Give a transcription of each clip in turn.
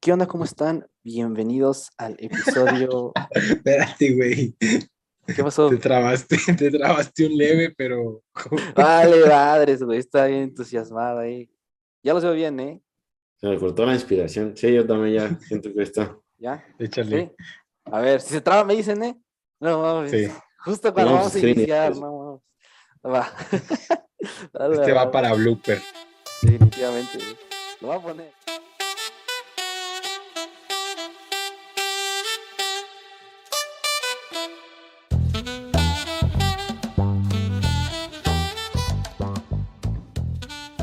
¿Qué onda? ¿Cómo están? Bienvenidos al episodio. Espérate, güey. ¿Qué Te pasó? trabaste, te trabaste un leve, pero Vale, madres, güey, está bien entusiasmado ahí. Ya los veo bien, ¿eh? Se me cortó la inspiración. Sí, yo también ya siento que está. ¿Ya? échale. ¿Sí? A ver, si se traba me dicen, ¿eh? No mames, Sí. justo cuando Pongamos vamos a screen y iniciar, eso. no mames. Va. A Este la va madre. para blooper. Definitivamente, güey. Lo voy a poner.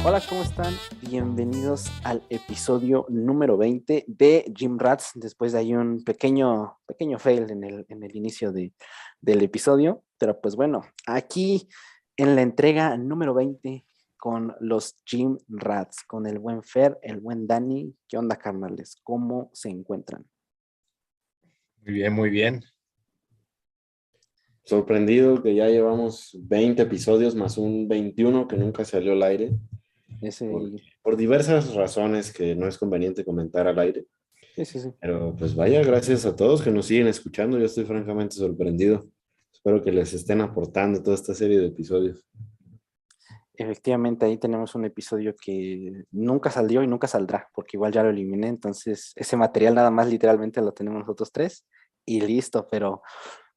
Hola, ¿cómo están? Bienvenidos al episodio número 20 de Gym Rats. Después de ahí un pequeño fail en el inicio del episodio. Pero pues bueno, aquí en la entrega número 20 con los Gym Rats, con el buen Fer, el buen Dani. ¿Qué onda, carnales? ¿Cómo se encuentran? Muy bien, muy bien. Sorprendido que ya llevamos 20 episodios más un 21 que nunca salió al aire. Ese, Por diversas razones que no es conveniente comentar al aire. sí. Pero pues vaya, gracias a todos que nos siguen escuchando. Yo estoy francamente sorprendido. Espero que les estén aportando toda esta serie de episodios. Efectivamente, ahí tenemos un episodio que nunca salió y nunca saldrá, porque igual ya lo eliminé, entonces ese material nada más literalmente lo tenemos nosotros tres y listo, pero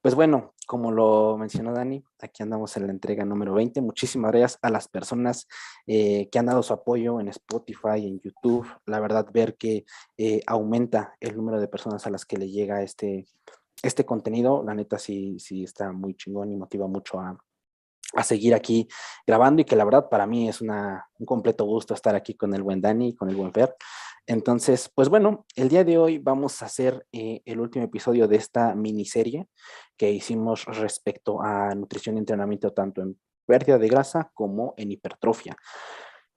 pues bueno, como lo mencionó Dani, aquí andamos en la entrega número 20. Muchísimas gracias a las personas que han dado su apoyo en Spotify, en YouTube. La verdad, ver que aumenta el número de personas a las que le llega este contenido, la neta sí está muy chingón y motiva mucho a seguir aquí grabando y que la verdad para mí es un completo gusto estar aquí con el buen Dani y con el buen Fer. Entonces, pues bueno, el día de hoy vamos a hacer el último episodio de esta miniserie que hicimos respecto a nutrición y entrenamiento tanto en pérdida de grasa como en hipertrofia.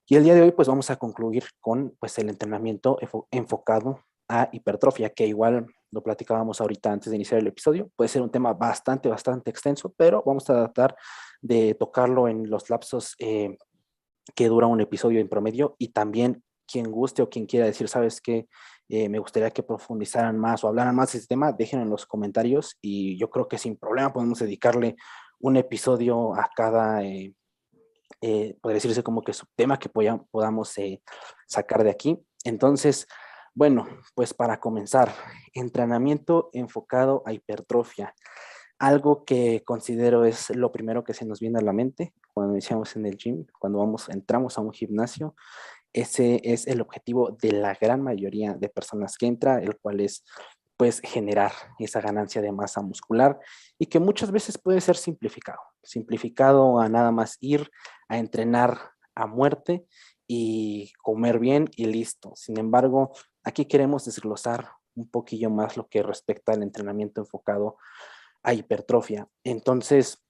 Y el día de hoy pues vamos a concluir con pues el entrenamiento enfocado a hipertrofia, que igual lo platicábamos ahorita antes de iniciar el episodio. Puede ser un tema bastante extenso, pero vamos a tratar de tocarlo en los lapsos que dura un episodio en promedio y también quien guste o quien quiera decir, sabes que me gustaría que profundizaran más o hablaran más de este tema, déjenlo en los comentarios y yo creo que sin problema podemos dedicarle un episodio a cada, podría decirse como que subtema que podamos sacar de aquí. Entonces, bueno, pues para comenzar, entrenamiento enfocado a hipertrofia. Algo que considero es lo primero que se nos viene a la mente cuando iniciamos en el gym, cuando entramos a un gimnasio. Ese es el objetivo de la gran mayoría de personas que entra, el cual es pues generar esa ganancia de masa muscular y que muchas veces puede ser simplificado a nada más ir a entrenar a muerte y comer bien y listo. Sin embargo, aquí queremos desglosar un poquillo más lo que respecta al entrenamiento enfocado a hipertrofia. Entonces,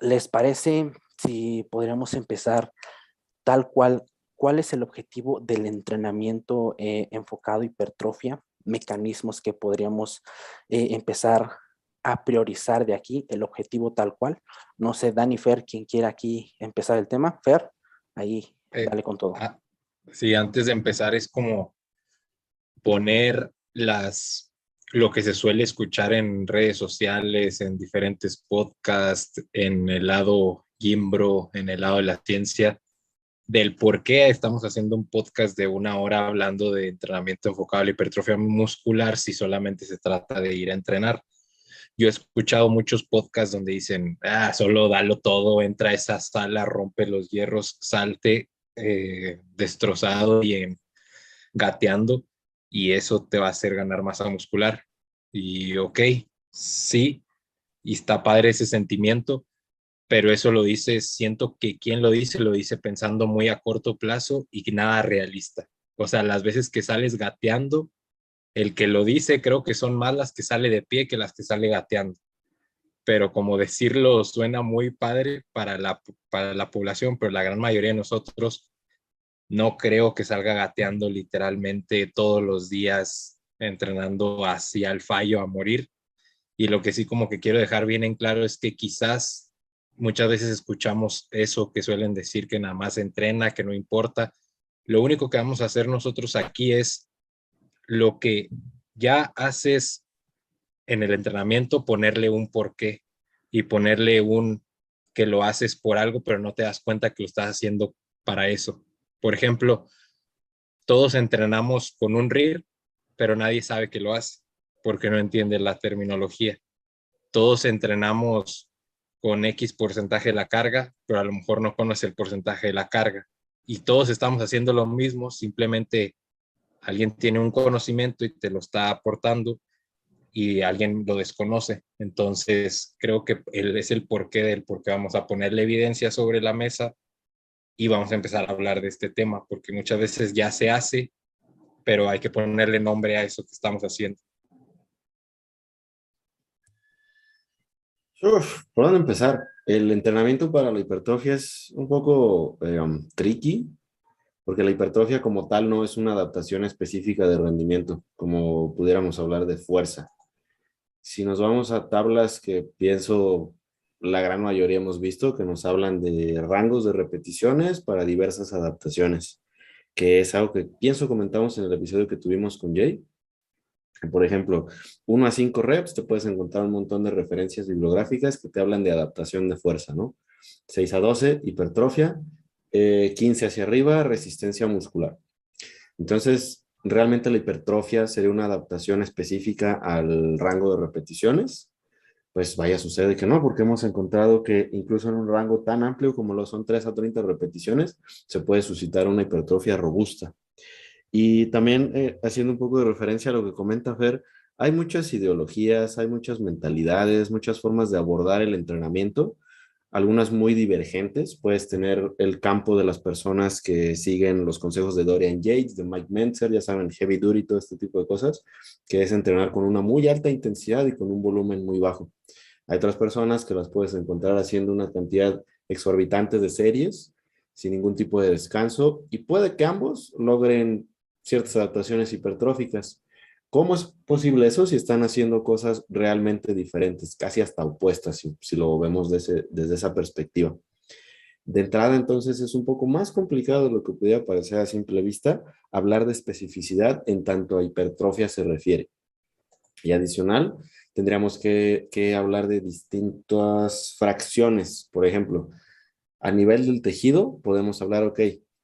¿les parece si podríamos empezar tal cual? ¿Cuál es el objetivo del entrenamiento enfocado a hipertrofia? Mecanismos que podríamos empezar a priorizar de aquí, el objetivo tal cual. No sé, Dani, Fer, quien quiera aquí empezar el tema. Fer, ahí, Eh, dale con todo. sí, antes de empezar es como poner lo que se suele escuchar en redes sociales, en diferentes podcasts, en el lado Gimbro, en el lado de la ciencia, del por qué estamos haciendo un podcast de 1 hora hablando de entrenamiento enfocado a la hipertrofia muscular si solamente se trata de ir a entrenar. Yo he escuchado muchos podcasts donde dicen, solo dalo todo, entra a esa sala, rompe los hierros, salte destrozado y gateando, y eso te va a hacer ganar masa muscular. Y ok, sí, y está padre ese sentimiento, pero eso siento que quien lo dice pensando muy a corto plazo y nada realista. O sea, las veces que sales gateando, el que lo dice creo que son más las que sale de pie que las que sale gateando. Pero como decirlo suena muy padre para la población, pero la gran mayoría de nosotros no creo que salga gateando literalmente todos los días, entrenando hacia el fallo a morir. Y lo que sí como que quiero dejar bien en claro es que quizás muchas veces escuchamos eso que suelen decir que nada más entrena, que no importa. Lo único que vamos a hacer nosotros aquí es lo que ya haces en el entrenamiento, ponerle un porqué y ponerle un que lo haces por algo, pero no te das cuenta que lo estás haciendo para eso. Por ejemplo, todos entrenamos con un RIR, pero nadie sabe que lo hace porque no entiende la terminología. Todos entrenamos con X porcentaje de la carga, pero a lo mejor no conoce el porcentaje de la carga. Y todos estamos haciendo lo mismo, simplemente alguien tiene un conocimiento y te lo está aportando y alguien lo desconoce. Entonces, creo que es el porqué del por qué vamos a ponerle evidencia sobre la mesa y vamos a empezar a hablar de este tema, porque muchas veces ya se hace, pero hay que ponerle nombre a eso que estamos haciendo. ¿Por dónde empezar? El entrenamiento para la hipertrofia es un poco tricky, porque la hipertrofia como tal no es una adaptación específica de rendimiento, como pudiéramos hablar de fuerza. Si nos vamos a tablas que pienso la gran mayoría hemos visto, que nos hablan de rangos de repeticiones para diversas adaptaciones, que es algo que pienso comentamos en el episodio que tuvimos con Jay. Por ejemplo, 1 a 5 reps, te puedes encontrar un montón de referencias bibliográficas que te hablan de adaptación de fuerza, ¿no? 6 a 12, hipertrofia, 15 hacia arriba, resistencia muscular. Entonces, realmente la hipertrofia sería una adaptación específica al rango de repeticiones. Pues vaya, sucede que no, porque hemos encontrado que incluso en un rango tan amplio como lo son 3 a 30 repeticiones, se puede suscitar una hipertrofia robusta. Y también haciendo un poco de referencia a lo que comenta Fer, hay muchas ideologías, hay muchas mentalidades, muchas formas de abordar el entrenamiento, algunas muy divergentes. Puedes tener el campo de las personas que siguen los consejos de Dorian Yates, de Mike Mentzer, ya saben, heavy duty, todo este tipo de cosas, que es entrenar con una muy alta intensidad y con un volumen muy bajo. Hay otras personas que las puedes encontrar haciendo una cantidad exorbitante de series sin ningún tipo de descanso y puede que ambos logren ciertas adaptaciones hipertróficas. ¿Cómo es posible eso si están haciendo cosas realmente diferentes, casi hasta opuestas, si lo vemos desde esa perspectiva? De entrada, entonces, es un poco más complicado de lo que pudiera parecer a simple vista hablar de especificidad en tanto a hipertrofia se refiere. Y adicional, tendríamos que hablar de distintas fracciones. Por ejemplo, a nivel del tejido, podemos hablar, ok,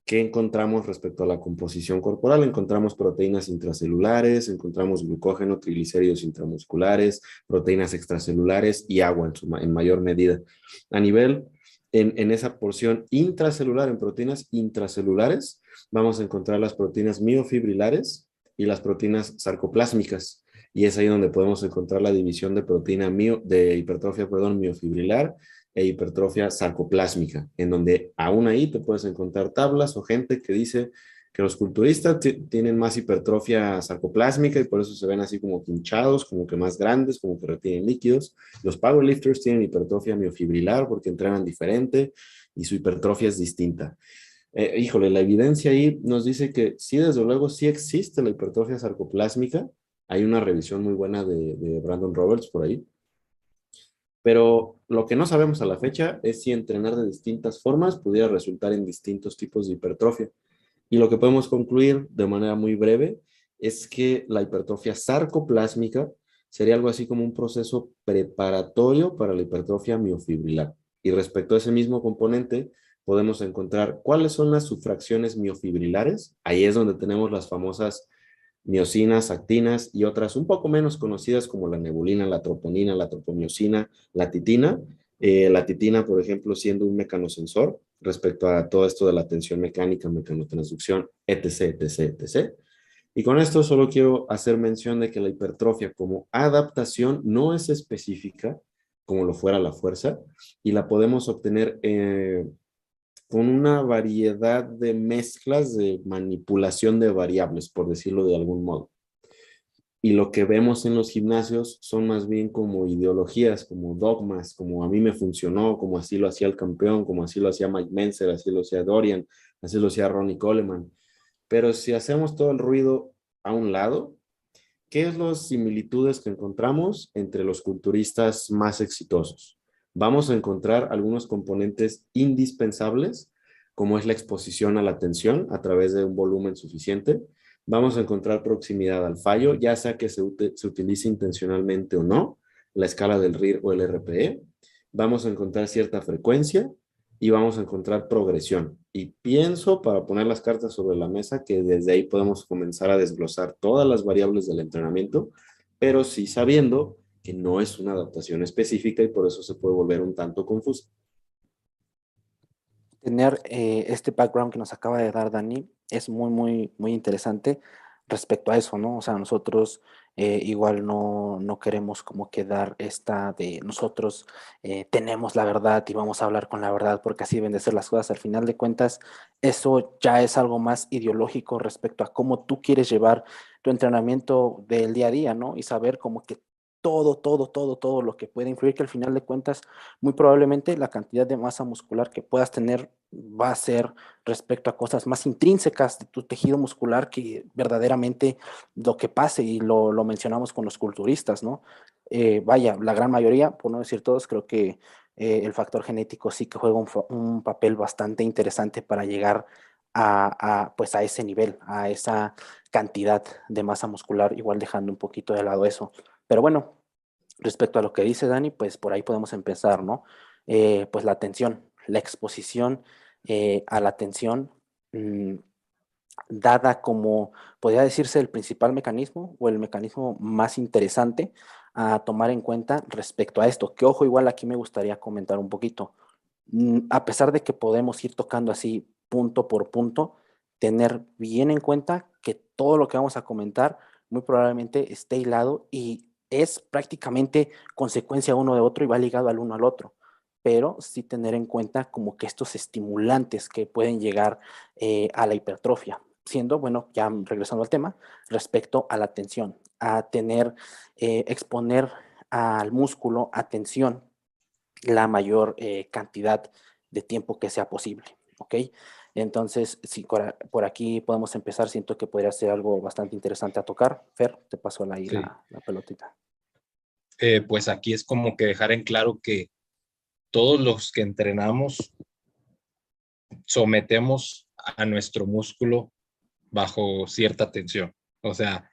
¿qué encontramos respecto a la composición corporal? Encontramos proteínas intracelulares, encontramos glucógeno, triglicéridos intramusculares, proteínas extracelulares y agua en mayor medida. A nivel, en esa porción intracelular, en proteínas intracelulares, vamos a encontrar las proteínas miofibrilares y las proteínas sarcoplásmicas. Y es ahí donde podemos encontrar la división de proteína de hipertrofia, perdón, miofibrilar e hipertrofia sarcoplásmica, en donde aún ahí te puedes encontrar tablas o gente que dice que los culturistas tienen más hipertrofia sarcoplásmica y por eso se ven así como hinchados, como que más grandes, como que retienen líquidos. Los powerlifters tienen hipertrofia miofibrilar porque entrenan diferente y su hipertrofia es distinta. Híjole, la evidencia ahí nos dice que sí, desde luego, sí existe la hipertrofia sarcoplásmica. Hay una revisión muy buena de Brandon Roberts por ahí. Pero lo que no sabemos a la fecha es si entrenar de distintas formas pudiera resultar en distintos tipos de hipertrofia. Y lo que podemos concluir de manera muy breve es que la hipertrofia sarcoplásmica sería algo así como un proceso preparatorio para la hipertrofia miofibrilar. Y respecto a ese mismo componente, podemos encontrar cuáles son las subfracciones miofibrilares. Ahí es donde tenemos las famosas miosinas, actinas y otras un poco menos conocidas como la nebulina, la troponina, la tropomiosina, la titina. La titina, por ejemplo, siendo un mecanosensor respecto a todo esto de la tensión mecánica, mecanotransducción, etc., etc., etc. Y con esto solo quiero hacer mención de que la hipertrofia como adaptación no es específica como lo fuera la fuerza y la podemos obtener con una variedad de mezclas de manipulación de variables, por decirlo de algún modo. Y lo que vemos en los gimnasios son más bien como ideologías, como dogmas, como a mí me funcionó, como así lo hacía el campeón, como así lo hacía Mike Mentzer, así lo hacía Dorian, así lo hacía Ronnie Coleman. Pero si hacemos todo el ruido a un lado, ¿qué es las similitudes que encontramos entre los culturistas más exitosos? Vamos a encontrar algunos componentes indispensables, como es la exposición a la tensión a través de un volumen suficiente. Vamos a encontrar proximidad al fallo, ya sea que se utilice intencionalmente o no, la escala del RIR o el RPE. Vamos a encontrar cierta frecuencia y vamos a encontrar progresión. Y pienso, para poner las cartas sobre la mesa, que desde ahí podemos comenzar a desglosar todas las variables del entrenamiento, pero sí sabiendo que no es una adaptación específica y por eso se puede volver un tanto confusa. Tener este background que nos acaba de dar Dani es muy, muy, muy interesante respecto a eso, ¿no? O sea, nosotros igual no queremos como quedar esta de nosotros tenemos la verdad y vamos a hablar con la verdad porque así deben de ser las cosas. Al final de cuentas, eso ya es algo más ideológico respecto a cómo tú quieres llevar tu entrenamiento del día a día, ¿no? Y saber como que todo lo que puede influir, que al final de cuentas muy probablemente la cantidad de masa muscular que puedas tener va a ser respecto a cosas más intrínsecas de tu tejido muscular que verdaderamente lo que pase, y lo mencionamos con los culturistas, ¿no? Vaya, la gran mayoría, por no decir todos, creo que el factor genético sí que juega un papel bastante interesante para llegar pues a ese nivel, a esa cantidad de masa muscular, igual dejando un poquito de lado eso. Pero bueno, respecto a lo que dice Dani, pues por ahí podemos empezar, ¿no? Pues la atención, la exposición a la atención, mm, dada como, podría decirse, el principal mecanismo o el mecanismo más interesante a tomar en cuenta respecto a esto. Que ojo, igual aquí me gustaría comentar un poquito. A pesar de que podemos ir tocando así punto por punto, tener bien en cuenta que todo lo que vamos a comentar muy probablemente esté hilado y es prácticamente consecuencia uno de otro y va ligado al uno al otro, pero sí tener en cuenta como que estos estimulantes que pueden llegar a la hipertrofia, siendo, bueno, ya regresando al tema, respecto a la tensión, a tener, exponer al músculo a tensión la mayor cantidad de tiempo que sea posible, ¿ok? Entonces, si por aquí podemos empezar, siento que podría ser algo bastante interesante a tocar. Fer, te paso ahí Sí. la pelotita. Pues aquí es como que dejar en claro que todos los que entrenamos sometemos a nuestro músculo bajo cierta tensión. O sea,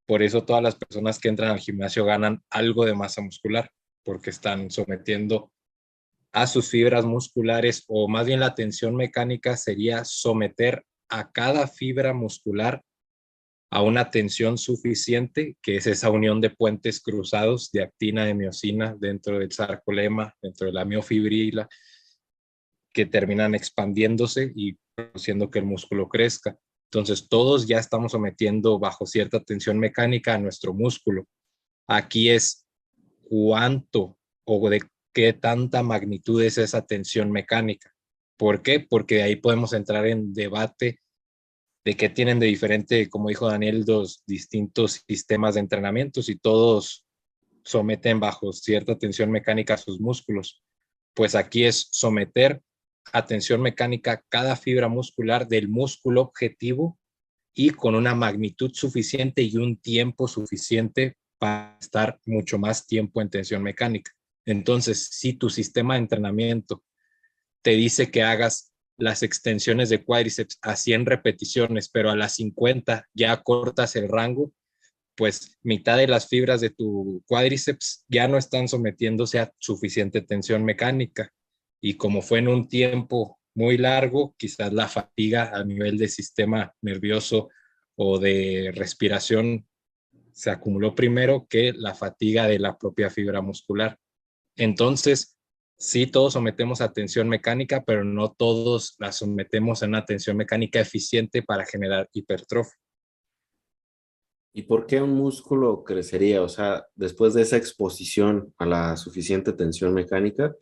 por eso todas las personas que entran al gimnasio ganan algo de masa muscular, porque están sometiendo a sus fibras musculares, o más bien la tensión mecánica sería someter a cada fibra muscular a una tensión suficiente, que es esa unión de puentes cruzados de actina y miosina dentro del sarcolema, dentro de la miofibrila, que terminan expandiéndose y haciendo que el músculo crezca. Entonces, todos ya estamos sometiendo bajo cierta tensión mecánica a nuestro músculo. Aquí es cuánto o de qué tanta magnitud es esa tensión mecánica. ¿Por qué? Porque de ahí podemos entrar en debate de qué tienen de diferente, como dijo Daniel, dos distintos sistemas de entrenamiento y todos someten bajo cierta tensión mecánica a sus músculos. Pues aquí es someter a tensión mecánica cada fibra muscular del músculo objetivo y con una magnitud suficiente y un tiempo suficiente para estar mucho más tiempo en tensión mecánica. Entonces, si tu sistema de entrenamiento te dice que hagas las extensiones de cuádriceps a 100 repeticiones, pero a las 50 ya cortas el rango, pues mitad de las fibras de tu cuádriceps ya no están sometiéndose a suficiente tensión mecánica. Y como fue en un tiempo muy largo, quizás la fatiga a nivel de sistema nervioso o de respiración se acumuló primero que la fatiga de la propia fibra muscular. Entonces, sí, todos sometemos a tensión mecánica, pero no todos la sometemos a una tensión mecánica eficiente para generar hipertrofia. ¿Y por qué un músculo crecería? O sea, después de esa exposición a la suficiente tensión mecánica,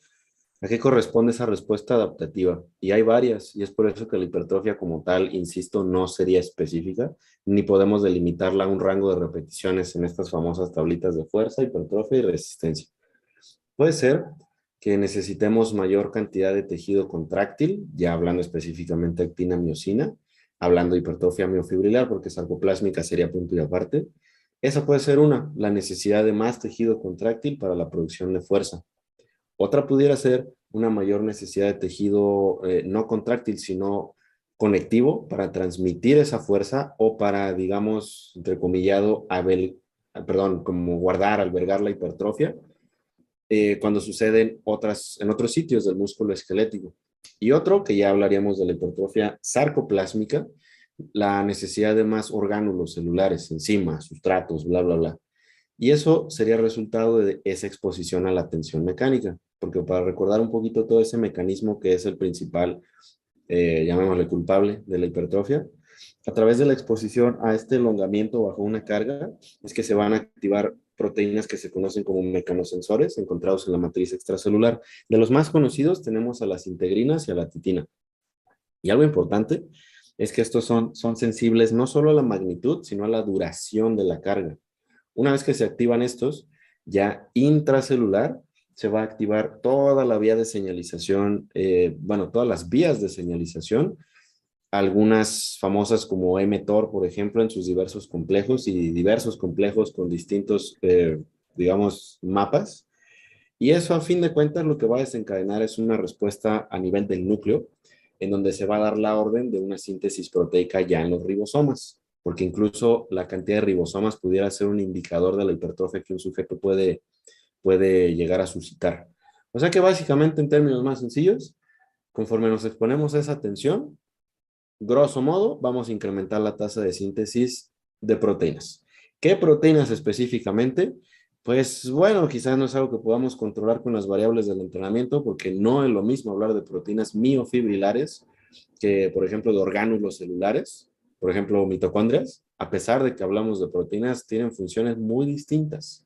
¿a qué corresponde esa respuesta adaptativa? Y hay varias, y es por eso que la hipertrofia como tal, insisto, no sería específica, ni podemos delimitarla a un rango de repeticiones en estas famosas tablitas de fuerza, hipertrofia y resistencia. Puede ser que necesitemos mayor cantidad de tejido contráctil, ya hablando específicamente de actina-miosina, hablando de hipertrofia miofibrilar, porque sarcoplásmica sería punto y aparte. Esa puede ser una, la necesidad de más tejido contráctil para la producción de fuerza. Otra pudiera ser una mayor necesidad de tejido no contráctil, sino conectivo para transmitir esa fuerza o para, digamos, entrecomillado, perdón, como guardar, albergar la hipertrofia cuando suceden en otros sitios del músculo esquelético. Y otro, que ya hablaríamos de la hipertrofia sarcoplásmica, la necesidad de más orgánulos celulares, enzimas, sustratos, bla, bla, bla. Y eso sería resultado de esa exposición a la tensión mecánica, porque para recordar un poquito todo ese mecanismo que es el principal, llamémosle culpable de la hipertrofia, a través de la exposición a este elongamiento bajo una carga, es que se van a activar proteínas que se conocen como mecanosensores encontrados en la matriz extracelular. De los más conocidos tenemos a las integrinas y a la titina. Y algo importante es que estos son sensibles no solo a la magnitud, sino a la duración de la carga. Una vez que se activan estos, ya intracelular, se va a activar toda la vía de señalización, bueno, todas las vías de señalización, algunas famosas como mTOR, por ejemplo, en sus diversos complejos y diversos complejos con distintos, digamos, mapas. Y eso, a fin de cuentas, lo que va a desencadenar es una respuesta a nivel del núcleo, en donde se va a dar la orden de una síntesis proteica ya en los ribosomas, porque incluso la cantidad de ribosomas pudiera ser un indicador de la hipertrofia que un sujeto puede llegar a suscitar. O sea que básicamente, en términos más sencillos, conforme nos exponemos a esa tensión, grosso modo, vamos a incrementar la tasa de síntesis de proteínas. ¿Qué proteínas específicamente? Pues bueno, quizás no es algo que podamos controlar con las variables del entrenamiento, porque no es lo mismo hablar de proteínas miofibrilares que, por ejemplo, de orgánulos celulares, por ejemplo, mitocondrias. A pesar de que hablamos de proteínas, tienen funciones muy distintas.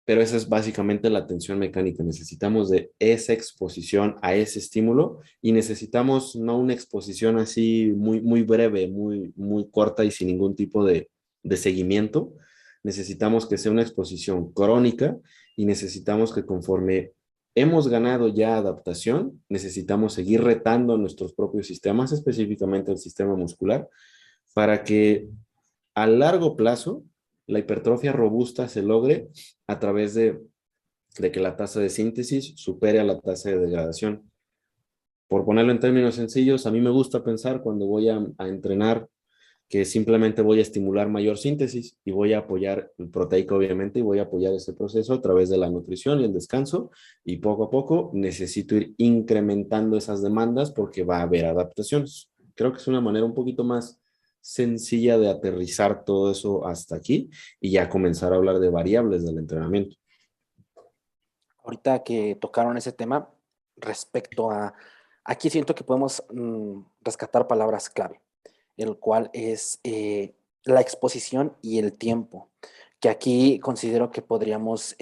Pero esa es básicamente la tensión mecánica. Necesitamos de esa exposición a ese estímulo y necesitamos no una exposición así muy, muy breve, muy, muy corta y sin ningún tipo de seguimiento. Necesitamos que sea una exposición crónica y necesitamos que conforme hemos ganado ya adaptación, necesitamos seguir retando nuestros propios sistemas, específicamente el sistema muscular, para que a largo plazo la hipertrofia robusta se logre a través de que la tasa de síntesis supere a la tasa de degradación. Por ponerlo en términos sencillos, a mí me gusta pensar cuando voy a entrenar que simplemente voy a estimular mayor síntesis y voy a apoyar el proteico, obviamente, y voy a apoyar ese proceso a través de la nutrición y el descanso, y poco a poco necesito ir incrementando esas demandas porque va a haber adaptaciones. Creo que es una manera un poquito más sencilla de aterrizar todo eso hasta aquí y ya comenzar a hablar de variables del entrenamiento. Ahorita que tocaron ese tema, respecto a, aquí siento que podemos rescatar palabras clave, el cual es la exposición y el tiempo, que aquí considero que podríamos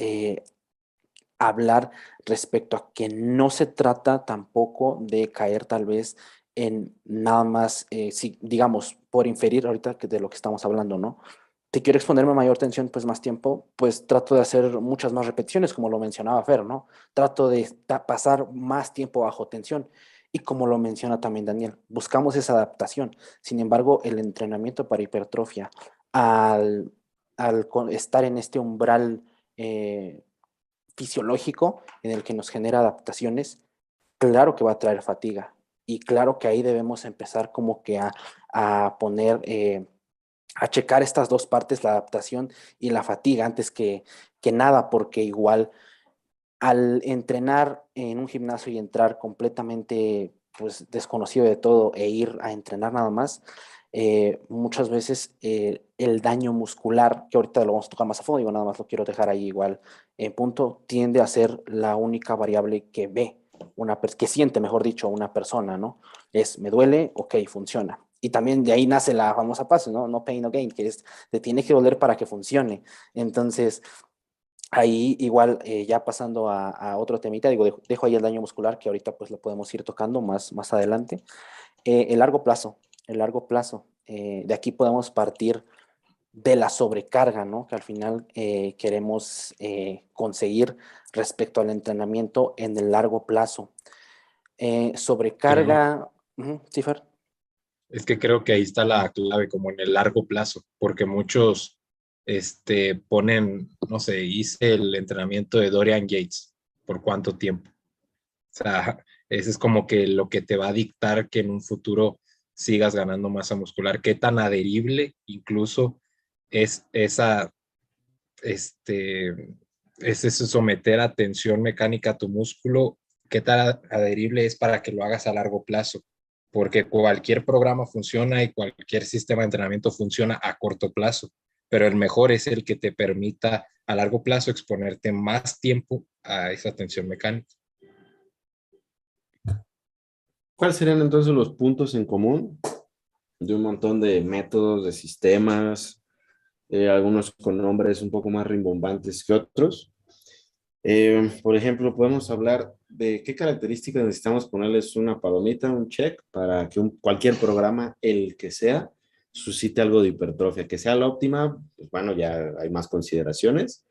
hablar respecto a que no se trata tampoco de caer tal vez en nada más, si, digamos, por inferir ahorita que de lo que estamos hablando, ¿no? Si quiero exponerme a mayor tensión, pues más tiempo, pues trato de hacer muchas más repeticiones, como lo mencionaba Fer, ¿no? Trato de pasar más tiempo bajo tensión. Y como lo menciona también Daniel, buscamos esa adaptación. Sin embargo, el entrenamiento para hipertrofia, al estar en este umbral fisiológico en el que nos genera adaptaciones, claro que va a traer fatiga. Y claro que ahí debemos empezar como que a poner, a checar estas dos partes, la adaptación y la fatiga, antes que nada, porque igual al entrenar en un gimnasio y entrar completamente pues desconocido de todo e ir a entrenar nada más, muchas veces el daño muscular, que ahorita lo vamos a tocar más a fondo, digo, nada más lo quiero dejar ahí igual en punto, tiende a ser la única variable que ve, que siente, mejor dicho, una persona, ¿no? Es, me duele, ok, funciona. Y también de ahí nace la famosa frase, ¿no? No pain, no gain, que es, te tiene que doler para que funcione. Entonces, ahí igual, ya pasando a otro temita, digo, dejo ahí el daño muscular, que ahorita pues lo podemos ir tocando más adelante. El largo plazo, de aquí podemos partir de la sobrecarga, ¿no? Que al final queremos conseguir respecto al entrenamiento en el largo plazo. Creo, Sobrecarga, sí, Fer. es que creo que ahí está la clave, como en el largo plazo, porque muchos ponen, no sé, hice el entrenamiento de Dorian Yates, ¿por cuánto tiempo? O sea, ese es como que lo que te va a dictar que en un futuro sigas ganando masa muscular, qué tan adherible incluso es este, es ese someter a tensión mecánica a tu músculo, qué tan adherible es para que lo hagas a largo plazo, porque cualquier programa funciona y cualquier sistema de entrenamiento funciona a corto plazo, pero el mejor es el que te permita a largo plazo exponerte más tiempo a esa tensión mecánica. ¿Cuáles serían entonces los puntos en común de un montón de métodos, de sistemas, algunos con nombres un poco más rimbombantes que otros? Por ejemplo, podemos hablar de qué características necesitamos ponerles una palomita, un check, para que cualquier programa, el que sea, suscite algo de hipertrofia. Que sea la óptima, pues bueno, ya hay más consideraciones,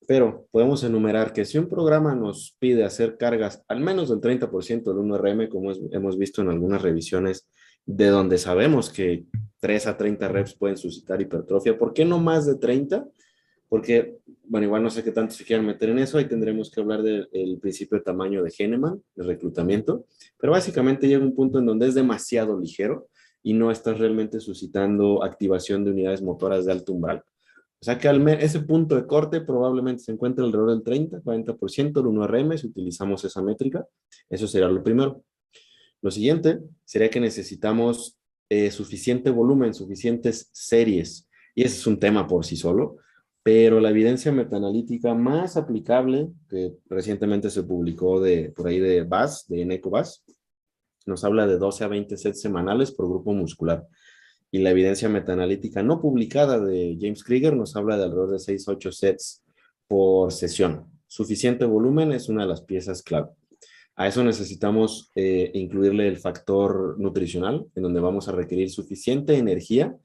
pero podemos enumerar que si un programa nos pide hacer cargas al menos del 30% del 1RM, como hemos visto en algunas revisiones, de donde sabemos que 3 a 30 reps pueden suscitar hipertrofia, ¿por qué no más de 30? Porque, bueno, igual no sé qué tanto se quieran meter en eso, ahí tendremos que hablar del principio de tamaño de Henneman, de reclutamiento, pero básicamente llega un punto en donde es demasiado ligero y no estás realmente suscitando activación de unidades motoras de alto umbral. O sea que ese punto de corte probablemente se encuentra alrededor del 30-40% del 1RM si utilizamos esa métrica. Eso sería lo primero. Lo siguiente sería que necesitamos suficiente volumen, suficientes series. Y ese es un tema por sí solo, pero la evidencia metaanalítica más aplicable, que recientemente se publicó por ahí de BAS, de NECOBAS, nos habla de 12 a 20 sets semanales por grupo muscular. Y la evidencia metaanalítica no publicada de James Krieger nos habla de alrededor de 6 a 8 sets por sesión. Suficiente volumen es una de las piezas clave. A eso necesitamos incluirle el factor nutricional, en donde vamos a requerir suficiente energía,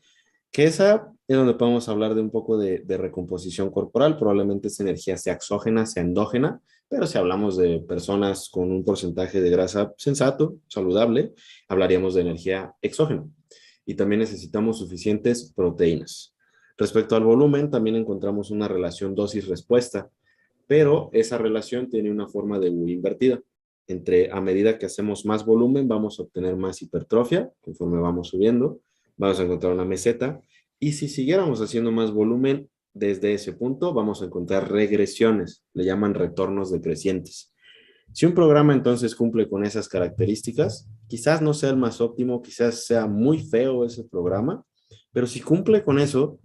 que esa es donde podemos hablar de un poco de recomposición corporal. Probablemente esa energía sea exógena, sea endógena, pero si hablamos de personas con un porcentaje de grasa sensato, saludable, hablaríamos de energía exógena. Y también necesitamos suficientes proteínas. Respecto al volumen, también encontramos una relación dosis-respuesta, pero esa relación tiene una forma de U invertida. A medida que hacemos más volumen, vamos a obtener más hipertrofia, conforme vamos subiendo, vamos a encontrar una meseta, y si siguiéramos haciendo más volumen, desde ese punto vamos a encontrar regresiones, le llaman retornos decrecientes. Si un programa entonces cumple con esas características, quizás no sea el más óptimo, quizás sea muy feo ese programa, pero si cumple con eso,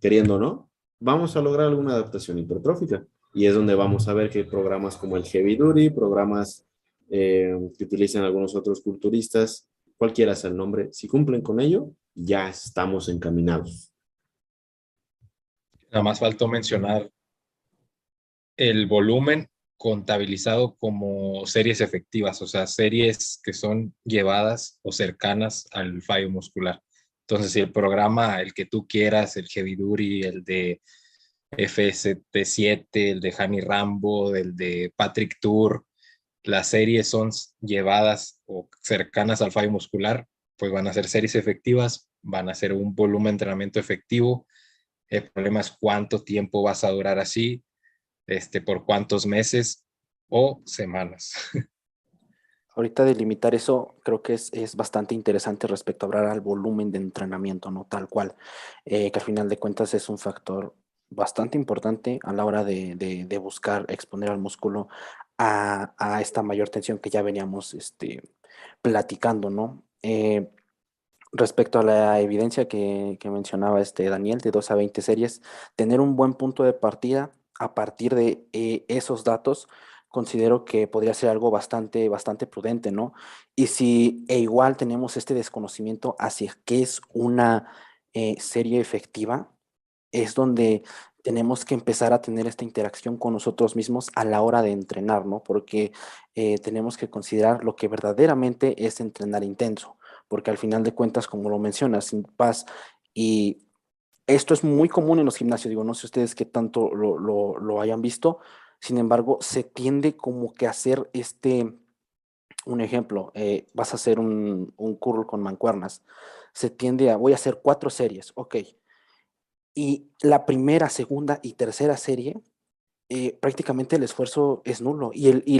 queriendo o no, vamos a lograr alguna adaptación hipertrófica. Y es donde vamos a ver que programas como el Heavy Duty, programas que utilizan algunos otros culturistas, cualquiera sea el nombre, si cumplen con ello, ya estamos encaminados. Nada más faltó mencionar el volumen contabilizado como series efectivas, o sea, series que son llevadas o cercanas al fallo muscular. Entonces, si el programa, el que tú quieras, el Heavy Duty, el de FST7, el de Hani Rambo, el de Patrick Tour, las series son llevadas o cercanas al fallo muscular, pues van a ser series efectivas, van a ser un volumen de entrenamiento efectivo. El problema es cuánto tiempo vas a durar así, por cuántos meses o semanas. Ahorita delimitar eso creo que es bastante interesante respecto a hablar al volumen de entrenamiento, ¿no? Tal cual, que al final de cuentas es un factor bastante importante a la hora de buscar exponer al músculo a esta mayor tensión que ya veníamos platicando, ¿no? Respecto a la evidencia que mencionaba Daniel, de 2 a 20 series, tener un buen punto de partida a partir de esos datos, considero que podría ser algo bastante prudente, ¿no? Y si igual tenemos este desconocimiento hacia qué es una serie efectiva, es donde tenemos que empezar a tener esta interacción con nosotros mismos a la hora de entrenar, ¿no? Porque tenemos que considerar lo que verdaderamente es entrenar intenso, porque al final de cuentas, como lo mencionas, vas y esto es muy común en los gimnasios, digo, no sé ustedes qué tanto lo hayan visto, sin embargo, se tiende como que a hacer un ejemplo, vas a hacer un curl con mancuernas, se tiende a, voy a hacer 4 series, ok, y la primera, segunda y tercera serie, prácticamente el esfuerzo es nulo y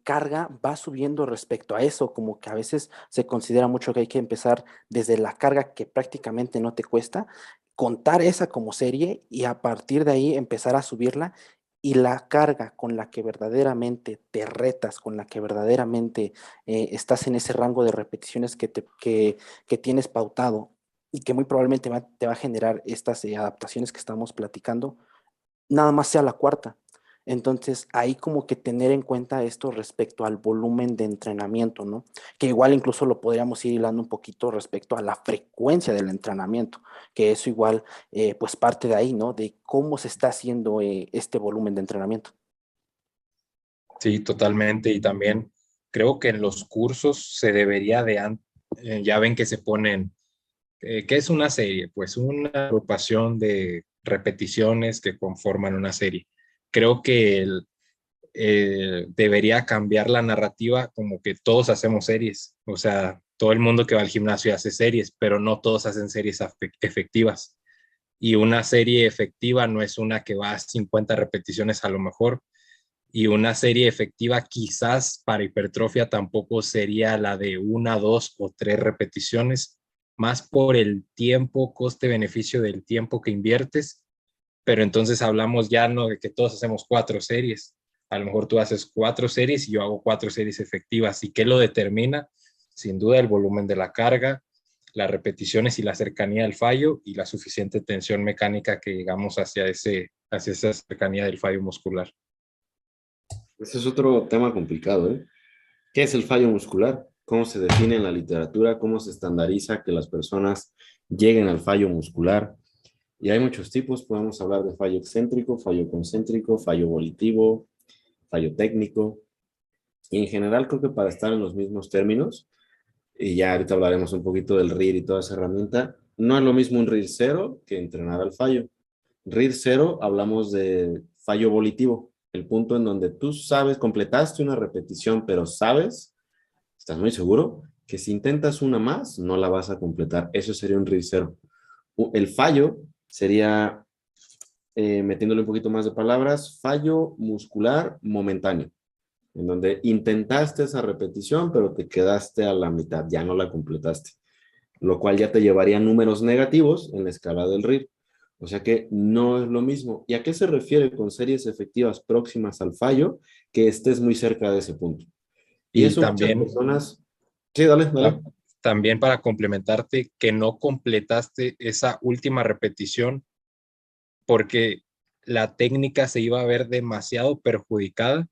carga va subiendo respecto a eso, como que a veces se considera mucho que hay que empezar desde la carga que prácticamente no te cuesta, contar esa como serie y a partir de ahí empezar a subirla y la carga con la que verdaderamente te retas, con la que verdaderamente estás en ese rango de repeticiones que tienes pautado y que muy probablemente te va a generar estas adaptaciones que estamos platicando, nada más sea la cuarta. Entonces, ahí como que tener en cuenta esto respecto al volumen de entrenamiento, ¿no? Que igual incluso lo podríamos ir hilando un poquito respecto a la frecuencia del entrenamiento, que eso igual, pues parte de ahí, ¿no? De cómo se está haciendo este volumen de entrenamiento. Sí, totalmente. Y también creo que en los cursos se debería ya ven que se ponen, ¿qué es una serie? Pues una agrupación de repeticiones que conforman una serie. Creo que debería cambiar la narrativa como que todos hacemos series. O sea, todo el mundo que va al gimnasio hace series, pero no todos hacen series efectivas. Y una serie efectiva no es una que va a 50 repeticiones a lo mejor, y una serie efectiva quizás para hipertrofia tampoco sería la de una, dos o tres repeticiones, más por el tiempo, coste-beneficio del tiempo que inviertes, pero entonces hablamos ya no de que todos hacemos 4 series, a lo mejor tú haces 4 series y yo hago 4 series efectivas. ¿Y qué lo determina? Sin duda el volumen de la carga, las repeticiones y la cercanía al fallo y la suficiente tensión mecánica que llegamos hacia esa cercanía del fallo muscular. Ese es otro tema complicado, ¿eh? ¿Qué es el fallo muscular? ¿Cómo se define en la literatura? ¿Cómo se estandariza que las personas lleguen al fallo muscular? Y hay muchos tipos, podemos hablar de fallo excéntrico, fallo concéntrico, fallo volitivo, fallo técnico. Y en general creo que para estar en los mismos términos, y ya ahorita hablaremos un poquito del RIR y toda esa herramienta, no es lo mismo un RIR cero que entrenar al fallo. RIR cero hablamos de fallo volitivo, el punto en donde tú sabes, completaste una repetición, pero sabes, estás muy seguro, que si intentas una más, no la vas a completar. Eso sería un RIR cero. El fallo sería, metiéndole un poquito más de palabras, fallo muscular momentáneo, en donde intentaste esa repetición, pero te quedaste a la mitad, ya no la completaste, lo cual ya te llevaría a números negativos en la escala del RIR. O sea que no es lo mismo. ¿Y a qué se refiere con series efectivas próximas al fallo? Que estés muy cerca de ese punto. Y Y eso muchas también, personas... Sí, dale, dale. también para complementarte, que no completaste esa última repetición porque la técnica se iba a ver demasiado perjudicada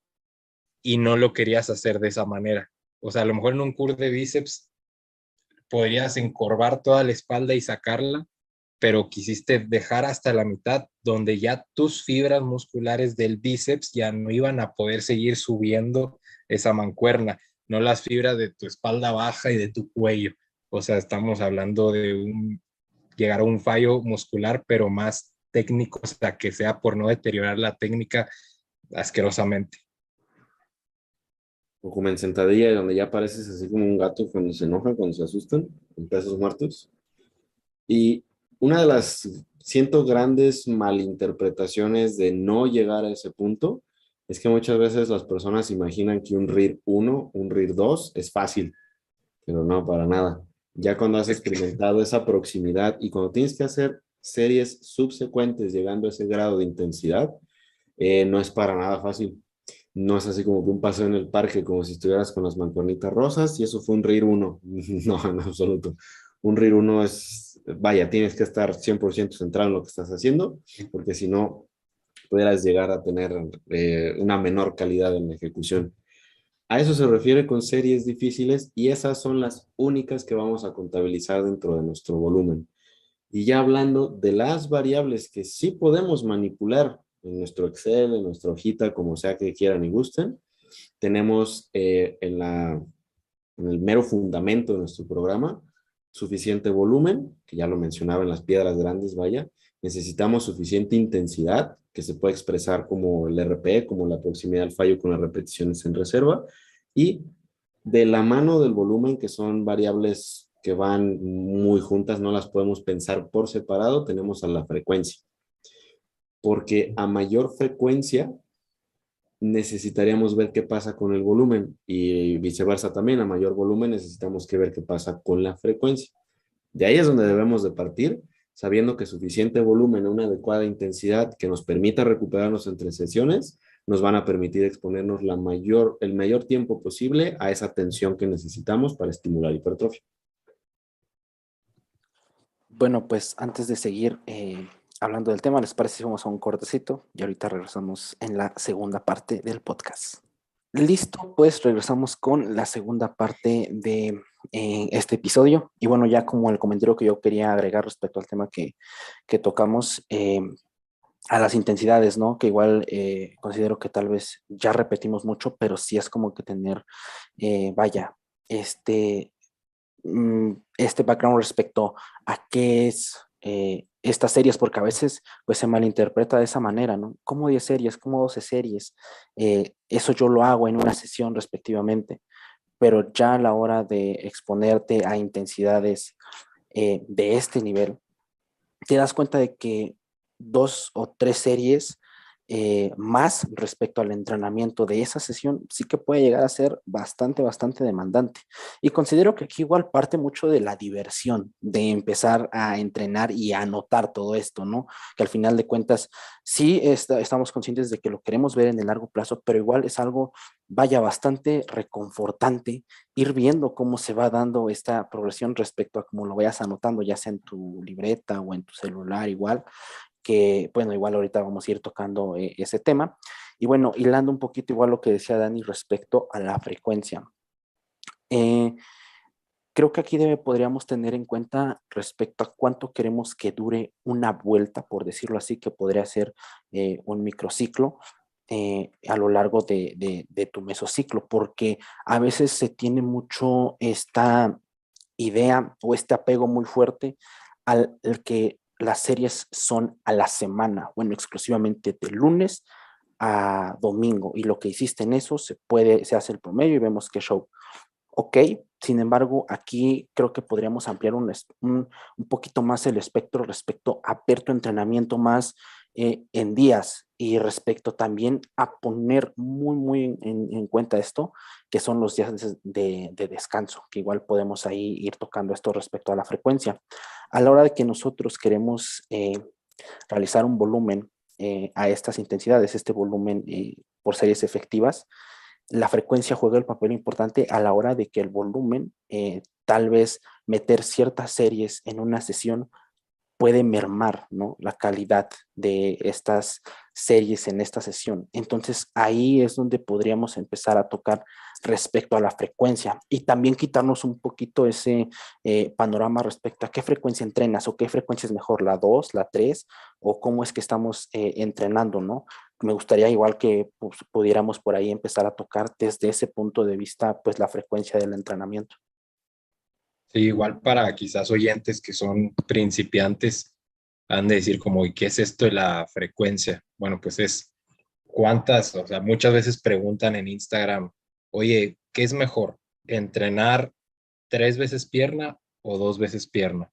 y no lo querías hacer de esa manera. O sea, a lo mejor en un curl de bíceps podrías encorvar toda la espalda y sacarla, pero quisiste dejar hasta la mitad donde ya tus fibras musculares del bíceps ya no iban a poder seguir subiendo esa mancuerna, no las fibras de tu espalda baja y de tu cuello. O sea, estamos hablando de llegar a un fallo muscular, pero más técnico, o sea, que sea por no deteriorar la técnica asquerosamente. O como en sentadilla, donde ya pareces así como un gato cuando se enoja, cuando se asustan, en pesos muertos. Y una de las, siento, grandes malinterpretaciones de no llegar a ese punto es que muchas veces las personas imaginan que un RIR 1, un RIR 2 es fácil, pero no, para nada. Ya cuando has experimentado esa proximidad y cuando tienes que hacer series subsecuentes llegando a ese grado de intensidad, no es para nada fácil. No es así como que un paseo en el parque, como si estuvieras con las mancuernitas rosas y eso fue un RIR 1. No, en absoluto. Un RIR 1 es, vaya, tienes que estar 100% centrado en lo que estás haciendo, porque si no, pudieras llegar a tener una menor calidad en la ejecución. A eso se refiere con series difíciles y esas son las únicas que vamos a contabilizar dentro de nuestro volumen. Y ya hablando de las variables que sí podemos manipular en nuestro Excel, en nuestra hojita, como sea que quieran y gusten, tenemos en el mero fundamento de nuestro programa suficiente volumen, que ya lo mencionaba en las piedras grandes, vaya, necesitamos suficiente intensidad, que se puede expresar como el RPE, como la proximidad al fallo con las repeticiones en reserva, y de la mano del volumen, que son variables que van muy juntas, no las podemos pensar por separado, tenemos a la frecuencia. Porque a mayor frecuencia, necesitaríamos ver qué pasa con el volumen y viceversa también, a mayor volumen necesitamos que ver qué pasa con la frecuencia. De ahí es donde debemos de partir, sabiendo que suficiente volumen, una adecuada intensidad que nos permita recuperarnos entre sesiones, nos van a permitir exponernos el mayor tiempo posible a esa tensión que necesitamos para estimular hipertrofia. Bueno, pues antes de seguir hablando del tema, ¿les parece si vamos a un cortecito? Y ahorita regresamos en la segunda parte del podcast. Listo, pues regresamos con la segunda parte de este episodio. Y bueno, ya como el comentario que yo quería agregar respecto al tema que tocamos, a las intensidades, ¿no? Que igual considero que tal vez ya repetimos mucho, pero sí es como que tener, vaya, este background respecto a qué es estas series, porque a veces pues se malinterpreta de esa manera, ¿no? ¿Cómo 10 series? ¿Cómo 12 series? Eso yo lo hago en una sesión respectivamente, pero ya a la hora de exponerte a intensidades de este nivel, te das cuenta de que 2 o 3 series más respecto al entrenamiento de esa sesión sí que puede llegar a ser bastante demandante. Y considero que aquí igual parte mucho de la diversión, de empezar a entrenar y a anotar todo esto, ¿no? Que al final de cuentas sí estamos conscientes de que lo queremos ver en el largo plazo, pero igual es algo, vaya, bastante reconfortante ir viendo cómo se va dando esta progresión respecto a cómo lo vayas anotando, ya sea en tu libreta o en tu celular igual, que bueno, igual ahorita vamos a ir tocando ese tema. Y bueno, hilando un poquito igual lo que decía Dani respecto a la frecuencia. Eh, Creo que aquí podríamos tener en cuenta respecto a cuánto queremos que dure una vuelta, por decirlo así, que podría ser un microciclo a lo largo de tu mesociclo, porque a veces se tiene mucho esta idea o este apego muy fuerte al que las series son a la semana, bueno, exclusivamente de lunes a domingo, y lo que hiciste en eso se hace el promedio y vemos qué show. Ok, sin embargo, aquí creo que podríamos ampliar un poquito más el espectro respecto a ver tu entrenamiento más en días y respecto también a poner muy en cuenta esto, que son los días de descanso, que igual podemos ahí ir tocando esto respecto a la frecuencia. A la hora de que nosotros queremos realizar un volumen a estas intensidades, este volumen por series efectivas, la frecuencia juega el papel importante a la hora de que el volumen, tal vez meter ciertas series en una sesión puede mermar, ¿no? La calidad de estas series en esta sesión. Entonces ahí es donde podríamos empezar a tocar respecto a la frecuencia y también quitarnos un poquito ese panorama respecto a qué frecuencia entrenas o qué frecuencia es mejor, la 2, la 3 o cómo es que estamos entrenando, ¿no? Me gustaría igual que pues, pudiéramos por ahí empezar a tocar desde ese punto de vista, pues la frecuencia del entrenamiento. Sí, igual para quizás oyentes que son principiantes, han de decir como, ¿y qué es esto de la frecuencia? Bueno, pues es cuántas, o sea, muchas veces preguntan en Instagram, oye, ¿qué es mejor? ¿Entrenar 3 veces pierna o 2 veces pierna?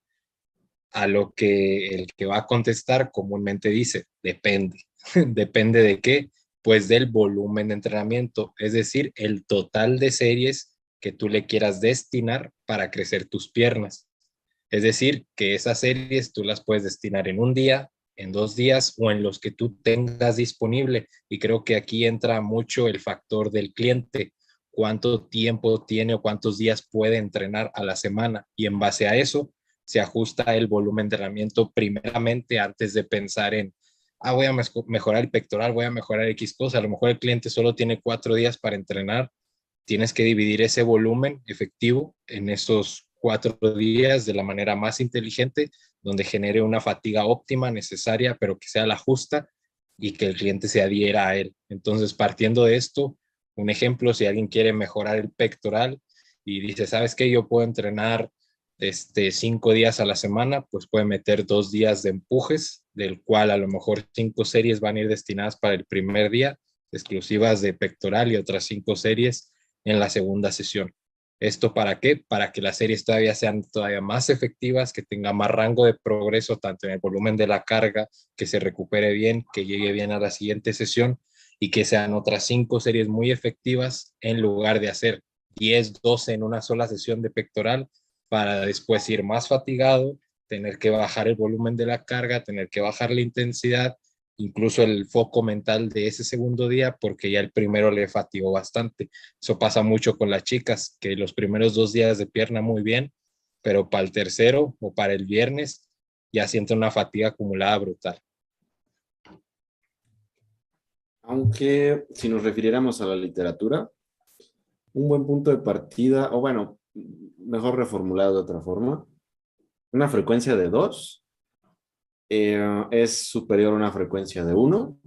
A lo que el que va a contestar comúnmente dice, depende. ¿Depende de qué? Pues del volumen de entrenamiento, es decir, el total de series que tú le quieras destinar para crecer tus piernas. Es decir, que esas series tú las puedes destinar en un día, en 2 días o en los que tú tengas disponible. Y creo que aquí entra mucho el factor del cliente, cuánto tiempo tiene o cuántos días puede entrenar a la semana. Y en base a eso se ajusta el volumen de entrenamiento primeramente antes de pensar en, voy a mejorar el pectoral, voy a mejorar X cosa. A lo mejor el cliente solo tiene 4 días para entrenar. Tienes que dividir ese volumen efectivo en esos 4 días de la manera más inteligente, donde genere una fatiga óptima necesaria, pero que sea la justa y que el cliente se adhiera a él. Entonces, partiendo de esto, un ejemplo, si alguien quiere mejorar el pectoral y dice, ¿sabes qué? Yo puedo entrenar 5 días a la semana, pues puede meter 2 días de empujes, del cual a lo mejor 5 series van a ir destinadas para el primer día, exclusivas de pectoral y otras 5 series en la segunda sesión. ¿Esto para qué? Para que las series todavía sean todavía más efectivas, que tenga más rango de progreso, tanto en el volumen de la carga, que se recupere bien, que llegue bien a la siguiente sesión y que sean otras 5 series muy efectivas en lugar de hacer 10, 12 en una sola sesión de pectoral para después ir más fatigado, tener que bajar el volumen de la carga, tener que bajar la intensidad, incluso el foco mental de ese segundo día, porque ya el primero le fatigó bastante. Eso pasa mucho con las chicas, que los primeros 2 días de pierna muy bien, pero para el tercero o para el viernes ya sienten una fatiga acumulada brutal. Aunque si nos refiriéramos a la literatura, un buen punto de partida, o bueno, mejor reformulado de otra forma, una frecuencia de 2 es superior a una frecuencia de 1,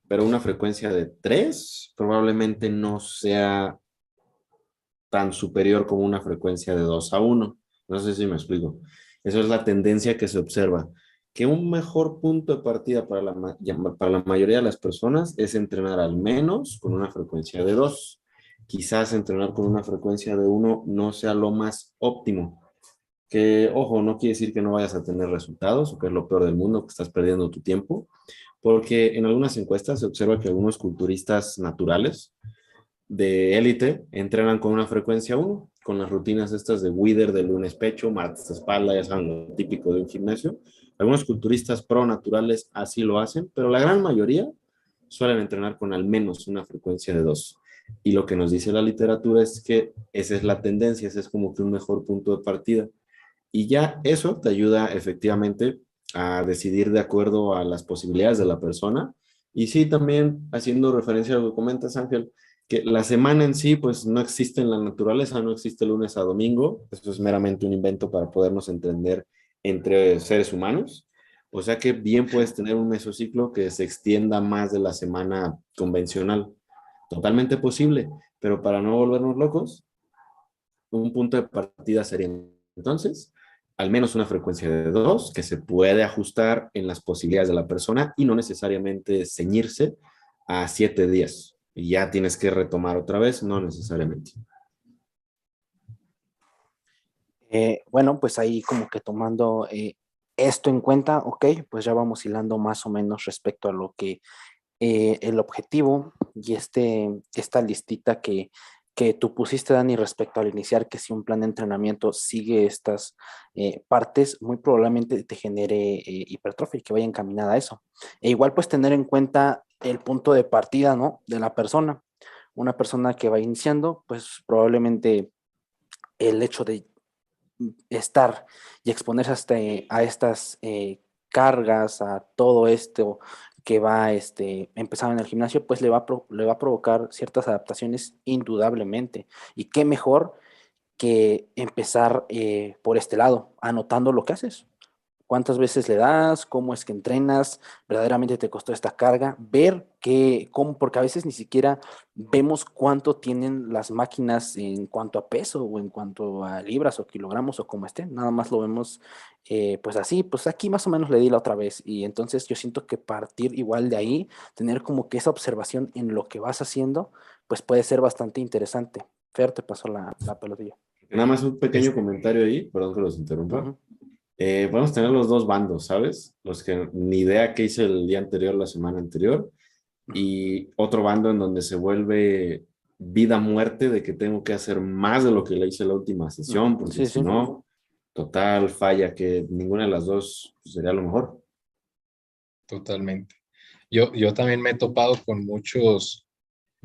pero una frecuencia de 3 probablemente no sea tan superior como una frecuencia de 2 a 1. No sé si me explico. Eso es la tendencia que se observa. Que un mejor punto de partida para la mayoría de las personas es entrenar al menos con una frecuencia de 2. Quizás entrenar con una frecuencia de 1 no sea lo más óptimo. Que, ojo, no quiere decir que no vayas a tener resultados o que es lo peor del mundo, que estás perdiendo tu tiempo, porque en algunas encuestas se observa que algunos culturistas naturales de élite entrenan con una frecuencia 1, con las rutinas estas de Wither de lunes pecho, martes espalda, ya saben, lo típico de un gimnasio. Algunos culturistas pro naturales así lo hacen, pero la gran mayoría suelen entrenar con al menos una frecuencia de 2. Y lo que nos dice la literatura es que esa es la tendencia, ese es como que un mejor punto de partida. Y ya eso te ayuda efectivamente a decidir de acuerdo a las posibilidades de la persona. Y sí, también haciendo referencia a lo que comentas, Ángel, que la semana en sí, pues no existe en la naturaleza, no existe lunes a domingo. Eso es meramente un invento para podernos entender entre seres humanos. O sea que bien puedes tener un mesociclo que se extienda más de la semana convencional. Totalmente posible, pero para no volvernos locos, un punto de partida sería entonces al menos una frecuencia de 2 que se puede ajustar en las posibilidades de la persona y no necesariamente ceñirse a 7 días. Y ya tienes que retomar otra vez, no necesariamente. Bueno, pues ahí como que tomando esto en cuenta, ok, pues ya vamos hilando más o menos respecto a lo que el objetivo y esta listita que tú pusiste, Dani, respecto al iniciar, que si un plan de entrenamiento sigue estas partes, muy probablemente te genere hipertrofia y que vaya encaminada a eso. E igual pues tener en cuenta el punto de partida, ¿no? De la persona. Una persona que va iniciando, pues probablemente el hecho de estar y exponerse a estas cargas, a todo esto que va empezar en el gimnasio, pues le va a provocar ciertas adaptaciones indudablemente. Y qué mejor que empezar por este lado, anotando lo que haces. ¿Cuántas veces le das? ¿Cómo es que entrenas? ¿Verdaderamente te costó esta carga? Ver cómo, porque a veces ni siquiera vemos cuánto tienen las máquinas en cuanto a peso o en cuanto a libras o kilogramos o como estén. Nada más lo vemos pues así, pues aquí más o menos le di la otra vez. Y entonces yo siento que partir igual de ahí, tener como que esa observación en lo que vas haciendo, pues puede ser bastante interesante. Fer, te pasó la pelotilla. Nada más un pequeño Es, comentario ahí, perdón que los interrumpa. Ujú. Podemos tener los dos bandos, ¿sabes? Los que ni idea qué hice el día anterior, la semana anterior, y otro bando en donde se vuelve vida-muerte de que tengo que hacer más de lo que le hice la última sesión, porque Sí, si sí. no, total falla, que ninguna de las dos sería lo mejor. totalmente. Yo también me he topado con muchos,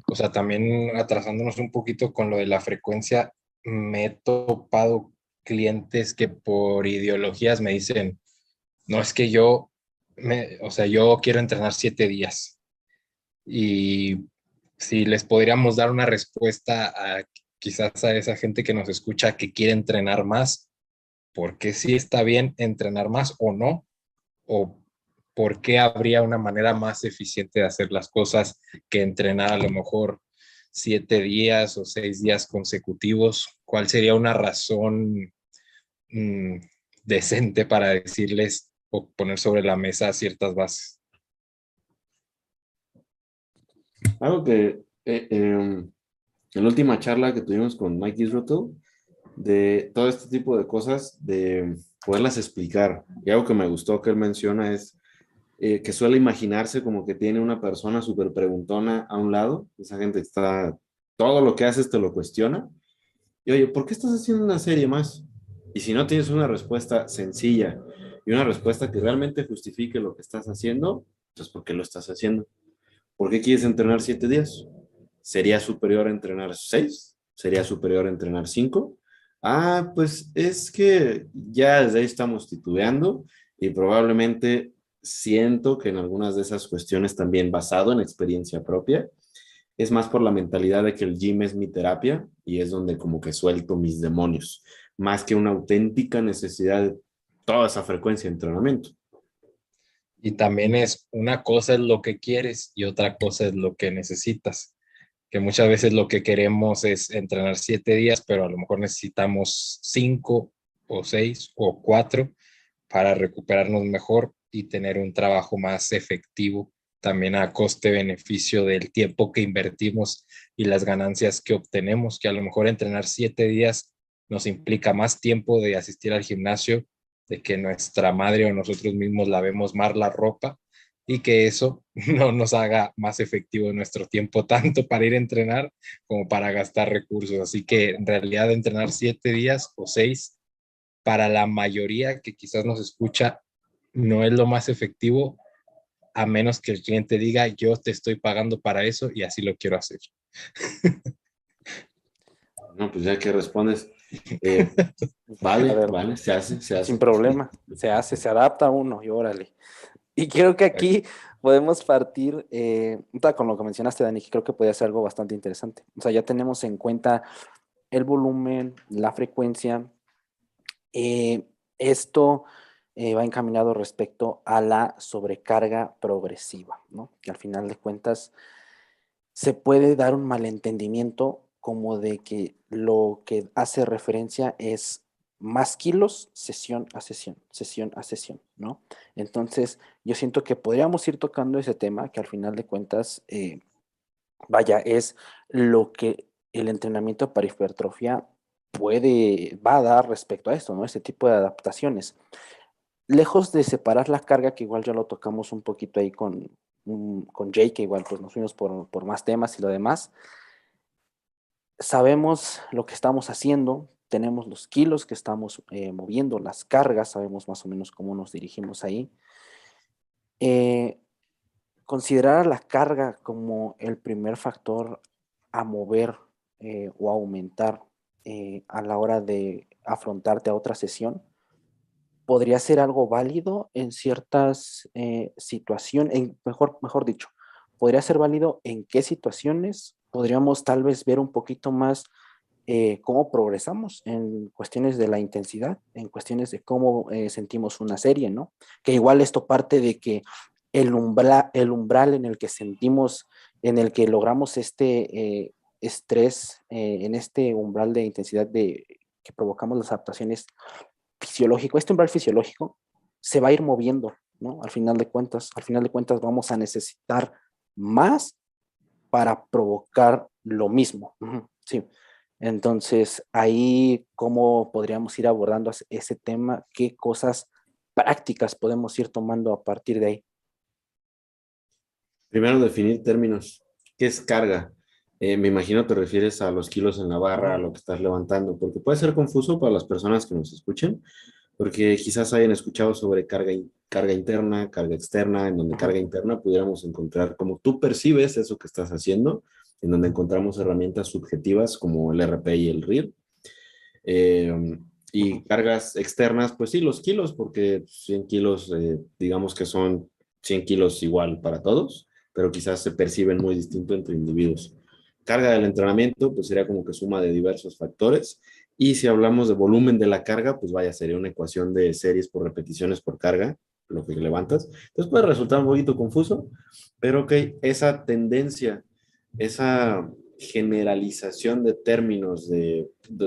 o sea, también atrasándonos un poquito con lo de la frecuencia, me he topado clientes que por ideologías me dicen, no es que o sea, yo quiero entrenar 7 días. Y si les podríamos dar una respuesta a quizás a esa gente que nos escucha que quiere entrenar más, ¿por qué sí está bien entrenar más o no? ¿O por qué habría una manera más eficiente de hacer las cosas que entrenar a lo mejor 7 días o 6 días consecutivos? ¿Cuál sería una razón mm, decente para decirles o poner sobre la mesa ciertas bases? Algo que en la última charla que tuvimos con Mike Israel, de todo este tipo de cosas, de poderlas explicar. Y algo que me gustó que él menciona es que suele imaginarse como que tiene una persona súper preguntona a un lado. Esa gente está, todo lo que haces te lo cuestiona. Y oye, ¿por qué estás haciendo una serie más? Y si no tienes una respuesta sencilla y una respuesta que realmente justifique lo que estás haciendo, pues ¿por qué lo estás haciendo? ¿Por qué quieres entrenar 7 días? ¿Sería superior a entrenar 6? ¿Sería superior a entrenar 5? Ah, pues es que ya desde ahí estamos titubeando y probablemente siento que en algunas de esas cuestiones también basado en experiencia propia, es más por la mentalidad de que el gym es mi terapia y es donde como que suelto mis demonios, más que una auténtica necesidad de toda esa frecuencia de entrenamiento. Y también es una cosa es lo que quieres y otra cosa es lo que necesitas. Que muchas veces lo que queremos es entrenar 7 días, pero a lo mejor necesitamos 5 o 6 o 4 para recuperarnos mejor y tener un trabajo más efectivo, también a coste-beneficio del tiempo que invertimos y las ganancias que obtenemos, que a lo mejor entrenar 7 días nos implica más tiempo de asistir al gimnasio, de que nuestra madre o nosotros mismos lavemos más la ropa y que eso no nos haga más efectivo nuestro tiempo, tanto para ir a entrenar como para gastar recursos. Así que en realidad entrenar 7 días o 6 para la mayoría que quizás nos escucha no es lo más efectivo, a menos que el cliente diga yo te estoy pagando para eso y así lo quiero hacer. No, pues ya que respondes, A vale, ver, vale, se hace, se sin hace. problema, se hace, se adapta uno y órale. Y creo que aquí podemos partir, con lo que mencionaste, Dani, que creo que podría ser algo bastante interesante. O sea, ya tenemos en cuenta el volumen, la frecuencia. Esto va encaminado respecto a la sobrecarga progresiva, ¿no? Que al final de cuentas se puede dar un malentendimiento como de que lo que hace referencia es más kilos, sesión a sesión, ¿no? Entonces, yo siento que podríamos ir tocando ese tema, que al final de cuentas, vaya, es lo que el entrenamiento para hipertrofia va a dar respecto a esto, ¿no? Ese tipo de adaptaciones. Lejos de separar la carga, que igual ya lo tocamos un poquito ahí con Jay, que igual pues nos fuimos por más temas y lo demás, sabemos lo que estamos haciendo, tenemos los kilos que estamos moviendo, las cargas, sabemos más o menos cómo nos dirigimos ahí. Eh, Considerar a la carga como el primer factor a mover o aumentar a la hora de afrontarte a otra sesión, podría ser algo válido en ciertas situaciones, mejor dicho, podría ser válido en qué situaciones podríamos tal vez ver un poquito más cómo progresamos en cuestiones de la intensidad, en cuestiones de cómo sentimos una serie, ¿no? Que igual esto parte de que el umbral en el que sentimos, en el que logramos este estrés, en este umbral de intensidad que provocamos las adaptaciones fisiológico, este umbral fisiológico se va a ir moviendo, ¿no? Al final de cuentas vamos a necesitar más para provocar lo mismo. Sí. Entonces, ahí, ¿cómo podríamos ir abordando ese tema? ¿Qué cosas prácticas podemos ir tomando a partir de ahí? Primero definir términos. ¿Qué es carga? Me imagino te refieres a los kilos en la barra, a lo que estás levantando, porque puede ser confuso para las personas que nos escuchen, porque quizás hayan escuchado sobre carga interna, carga externa, en donde carga interna pudiéramos encontrar como tú percibes eso que estás haciendo, en donde encontramos herramientas subjetivas como el RP y el RIR. Y cargas externas, pues sí, los kilos, porque 100 kilos, digamos que son 100 kilos igual para todos, pero quizás se perciben muy distinto entre individuos. Carga del entrenamiento, pues sería como que suma de diversos factores. Y si hablamos de volumen de la carga, pues vaya, sería una ecuación de series por repeticiones por carga, lo que levantas. Entonces puede resultar un poquito confuso, pero ok, esa tendencia, esa generalización de términos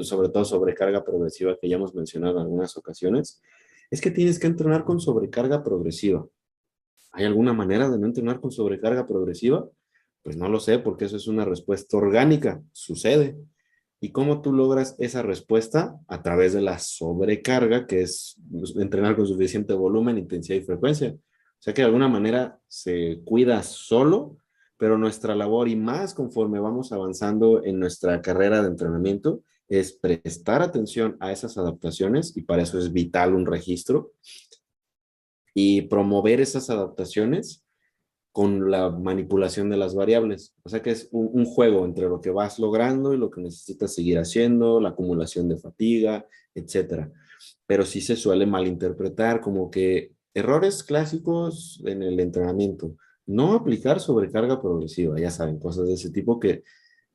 sobre todo sobrecarga progresiva que ya hemos mencionado en algunas ocasiones, es que tienes que entrenar con sobrecarga progresiva. ¿Hay alguna manera de no entrenar con sobrecarga progresiva? Pues no lo sé, porque eso es una respuesta orgánica, sucede. ¿Y cómo tú logras esa respuesta? A través de la sobrecarga, que es entrenar con suficiente volumen, intensidad y frecuencia. O sea que de alguna manera se cuida solo, pero nuestra labor y más conforme vamos avanzando en nuestra carrera de entrenamiento es prestar atención a esas adaptaciones y para eso es vital un registro y promover esas adaptaciones con la manipulación de las variables. O sea que es un juego entre lo que vas logrando y lo que necesitas seguir haciendo, la acumulación de fatiga, etcétera. Pero sí se suele malinterpretar como que errores clásicos en el entrenamiento. No aplicar sobrecarga progresiva, ya saben, cosas de ese tipo que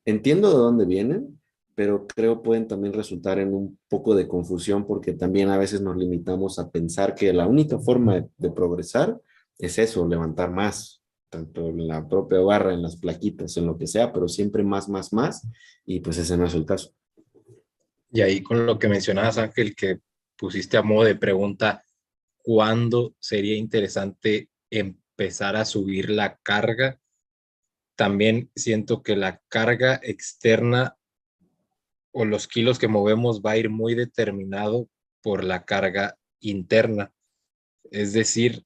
entiendo de dónde vienen, pero creo pueden también resultar en un poco de confusión porque también a veces nos limitamos a pensar que la única forma de progresar es eso, levantar más, tanto en la propia barra, en las plaquitas, en lo que sea, pero siempre más, y pues ese no es el caso. Y ahí con lo que mencionabas, Ángel, que pusiste a modo de pregunta, ¿cuándo sería interesante empezar a subir la carga? También siento que la carga externa o los kilos que movemos va a ir muy determinado por la carga interna. Es decir,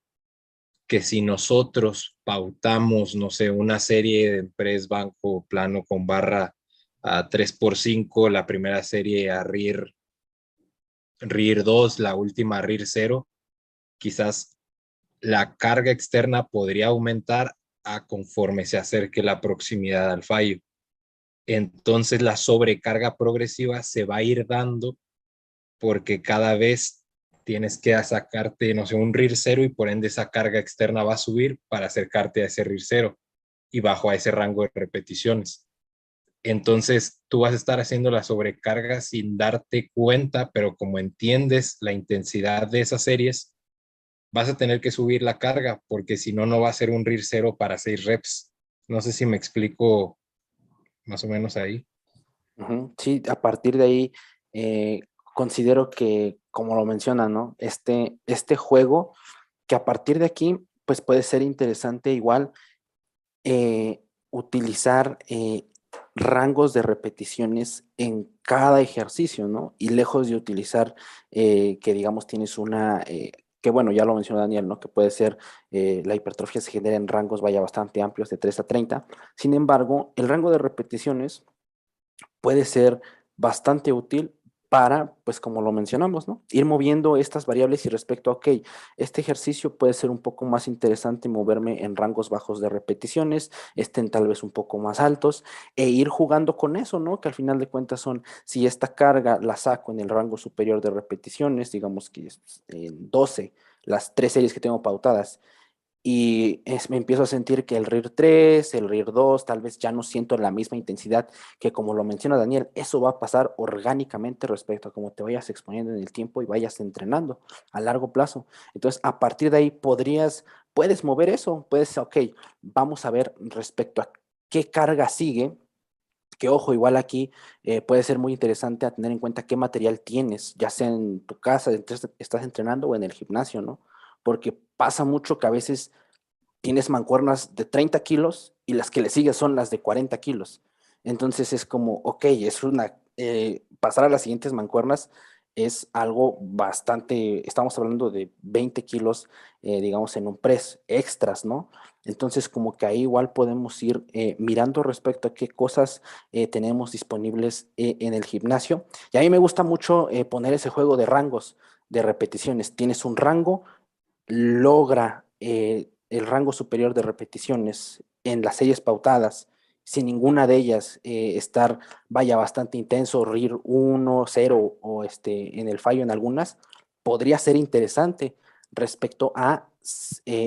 que si nosotros pautamos, no sé, una serie de press banco plano con barra a 3x5, la primera serie a RIR 2, la última RIR 0, quizás la carga externa podría aumentar a conforme se acerque la proximidad al fallo. Entonces la sobrecarga progresiva se va a ir dando porque cada vez tienes que sacarte, no sé, un RIR 0 y por ende esa carga externa va a subir para acercarte a ese RIR 0 y bajo a ese rango de repeticiones. Entonces tú vas a estar haciendo la sobrecarga sin darte cuenta, pero como entiendes la intensidad de esas series, vas a tener que subir la carga porque si no, no va a ser un RIR 0 para 6 reps. No sé si me explico más o menos ahí. Sí, a partir de ahí eh, considero que, como lo menciona, ¿no? Este juego, que a partir de aquí, pues puede ser interesante igual utilizar rangos de repeticiones en cada ejercicio, ¿no? Y lejos de utilizar que, digamos, tienes que bueno, ya lo mencionó Daniel, ¿no? Que puede ser, la hipertrofia se genera en rangos, vaya, bastante amplios, de 3 a 30. Sin embargo, el rango de repeticiones puede ser bastante útil para, pues como lo mencionamos, ¿no? Ir moviendo estas variables y respecto a, ok, este ejercicio puede ser un poco más interesante moverme en rangos bajos de repeticiones, estén tal vez un poco más altos, e ir jugando con eso, ¿no? Que al final de cuentas son, si esta carga la saco en el rango superior de repeticiones, digamos que es en 12, las 3 series que tengo pautadas, y me empiezo a sentir que el RIR 3, el RIR 2, tal vez ya no siento la misma intensidad que como lo menciona Daniel, eso va a pasar orgánicamente respecto a cómo te vayas exponiendo en el tiempo y vayas entrenando a largo plazo. Entonces, a partir de ahí puedes mover eso, puedes, ok, vamos a ver respecto a qué carga sigue, que ojo, igual aquí puede ser muy interesante a tener en cuenta qué material tienes, ya sea en tu casa, estás entrenando o en el gimnasio, ¿no? Porque pasa mucho que a veces tienes mancuernas de 30 kilos y las que le siguen son las de 40 kilos. Entonces es como, ok, pasar a las siguientes mancuernas es algo bastante, estamos hablando de 20 kilos, digamos, en un press extras, ¿no? Entonces como que ahí igual podemos ir mirando respecto a qué cosas tenemos disponibles en el gimnasio. Y a mí me gusta mucho poner ese juego de rangos, de repeticiones. Tienes un rango, logra el rango superior de repeticiones en las series pautadas, sin ninguna de ellas vaya, bastante intenso, RIR 1, 0 o en el fallo en algunas, podría ser interesante respecto a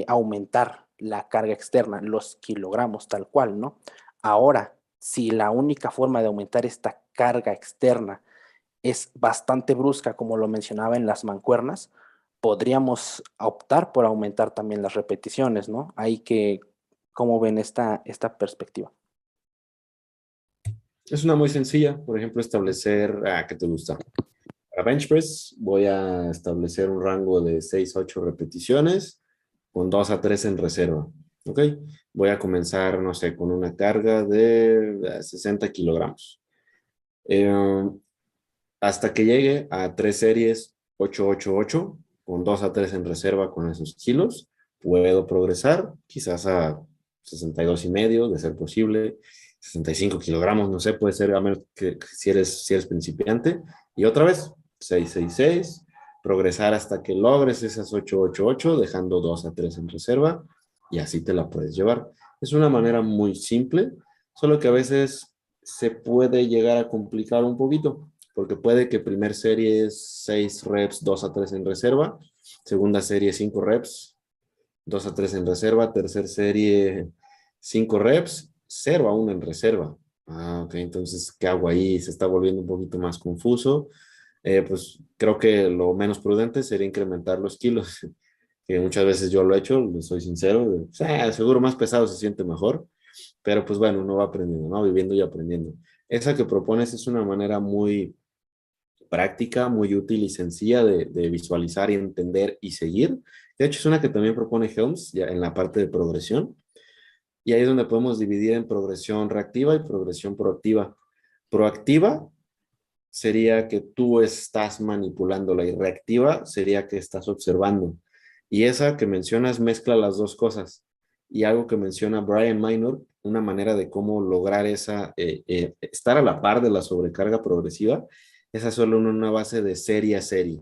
aumentar la carga externa, los kilogramos tal cual, ¿no? Ahora, si la única forma de aumentar esta carga externa es bastante brusca, como lo mencionaba en las mancuernas, podríamos optar por aumentar también las repeticiones, ¿no? ¿Cómo ven esta perspectiva? Es una muy sencilla, por ejemplo, establecer, ¿qué te gusta? Para bench press voy a establecer un rango de 6 a 8 repeticiones con 2 a 3 en reserva. ¿Ok? Voy a comenzar, no sé, con una carga de 60 kilogramos. Eh, hasta que llegue a 3 series 8-8-8 con 2 a 3 en reserva con esos kilos. puedo progresar, quizás a 62,5, de ser posible, 65 kilogramos, no sé, puede ser, a menos que si eres principiante, y otra vez, 666, progresar hasta que logres esas 888, dejando 2 a 3 en reserva, y así te la puedes llevar. Es una manera muy simple, solo que a veces se puede llegar a complicar un poquito, porque puede que primer serie es 6 reps, 2 a 3 en reserva, segunda serie 5 reps, 2 a 3 en reserva, tercer serie 5 reps, 0 a 1 en reserva. Ah, ok, entonces, ¿qué hago ahí? Se está volviendo un poquito más confuso. Pues creo que lo menos prudente sería incrementar los kilos, que muchas veces yo lo he hecho, les soy sincero. O sea, seguro más pesado se siente mejor, pero pues bueno, uno va aprendiendo, ¿no? Viviendo y aprendiendo. Esa que propones es una manera muy práctica, muy útil y sencilla de visualizar y entender y seguir. De hecho, es una que también propone Helms ya en la parte de progresión. Y ahí es donde podemos dividir en progresión reactiva y progresión proactiva. Proactiva sería que tú estás manipulándola y reactiva sería que estás observando. Y esa que mencionas mezcla las dos cosas. Y algo que menciona Brian Minor, una manera de cómo lograr estar a la par de la sobrecarga progresiva, es hacerlo en una base de serie a serie,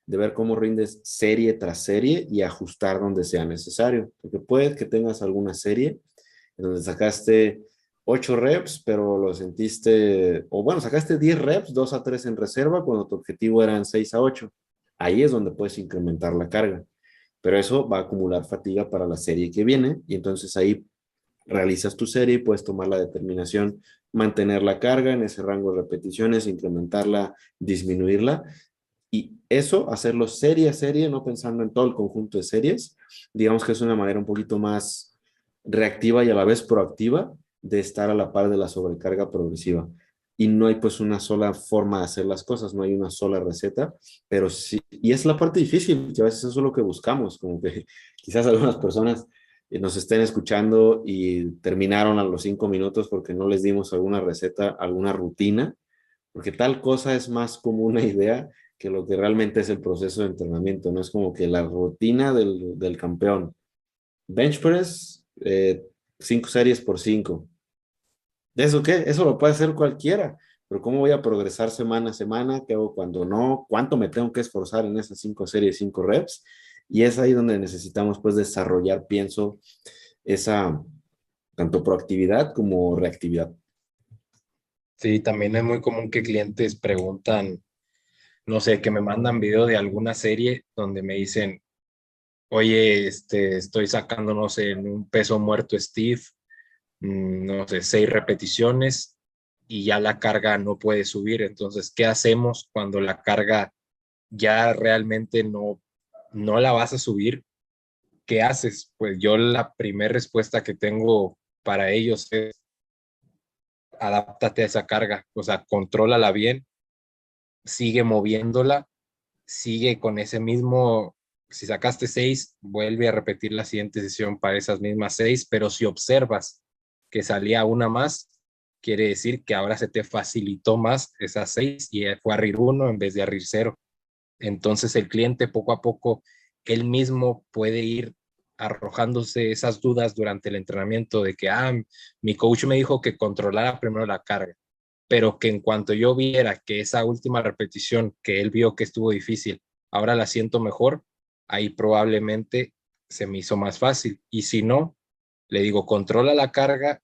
de ver cómo rindes serie tras serie y ajustar donde sea necesario. Porque puede que tengas alguna serie en donde sacaste 8 reps, pero lo sentiste, o bueno, sacaste 10 reps, 2 a 3 en reserva, cuando tu objetivo eran 6 a 8. Ahí es donde puedes incrementar la carga, pero eso va a acumular fatiga para la serie que viene, y entonces ahí realizas tu serie y puedes tomar la determinación, mantener la carga en ese rango de repeticiones, incrementarla, disminuirla, y eso, hacerlo serie a serie, no pensando en todo el conjunto de series, digamos que es una manera un poquito más reactiva y a la vez proactiva de estar a la par de la sobrecarga progresiva. Y no hay pues una sola forma de hacer las cosas, no hay una sola receta, pero sí, y es la parte difícil, que a veces eso es lo que buscamos, como que quizás algunas personas nos estén escuchando y terminaron a los 5 minutos porque no les dimos alguna receta, alguna rutina, porque tal cosa es más como una idea que lo que realmente es el proceso de entrenamiento, no es como que la rutina del campeón. Bench press, 5 series por 5. ¿De eso qué? Eso lo puede hacer cualquiera, pero ¿cómo voy a progresar semana a semana? ¿Qué hago cuando no? ¿Cuánto me tengo que esforzar en esas 5 series, 5 reps? Y es ahí donde necesitamos pues desarrollar, pienso, esa tanto proactividad como reactividad. Sí, también es muy común que clientes preguntan, no sé, que me mandan video de alguna serie donde me dicen, oye, estoy sacando, no sé, en un peso muerto Steve, no sé, 6 repeticiones y ya la carga no puede subir. Entonces, ¿qué hacemos cuando la carga ya realmente no la vas a subir? ¿Qué haces? Pues yo la primera respuesta que tengo para ellos es adáptate a esa carga, o sea, contrólala bien, sigue moviéndola, sigue con ese mismo, si sacaste 6, vuelve a repetir la siguiente sesión para esas mismas 6, pero si observas que salía una más, quiere decir que ahora se te facilitó más esas 6 y fue a RIR 1 en vez de a RIR 0. Entonces el cliente poco a poco, él mismo puede ir arrojándose esas dudas durante el entrenamiento de que, mi coach me dijo que controlara primero la carga, pero que en cuanto yo viera que esa última repetición que él vio que estuvo difícil, ahora la siento mejor, ahí probablemente se me hizo más fácil. Y si no, le digo, controla la carga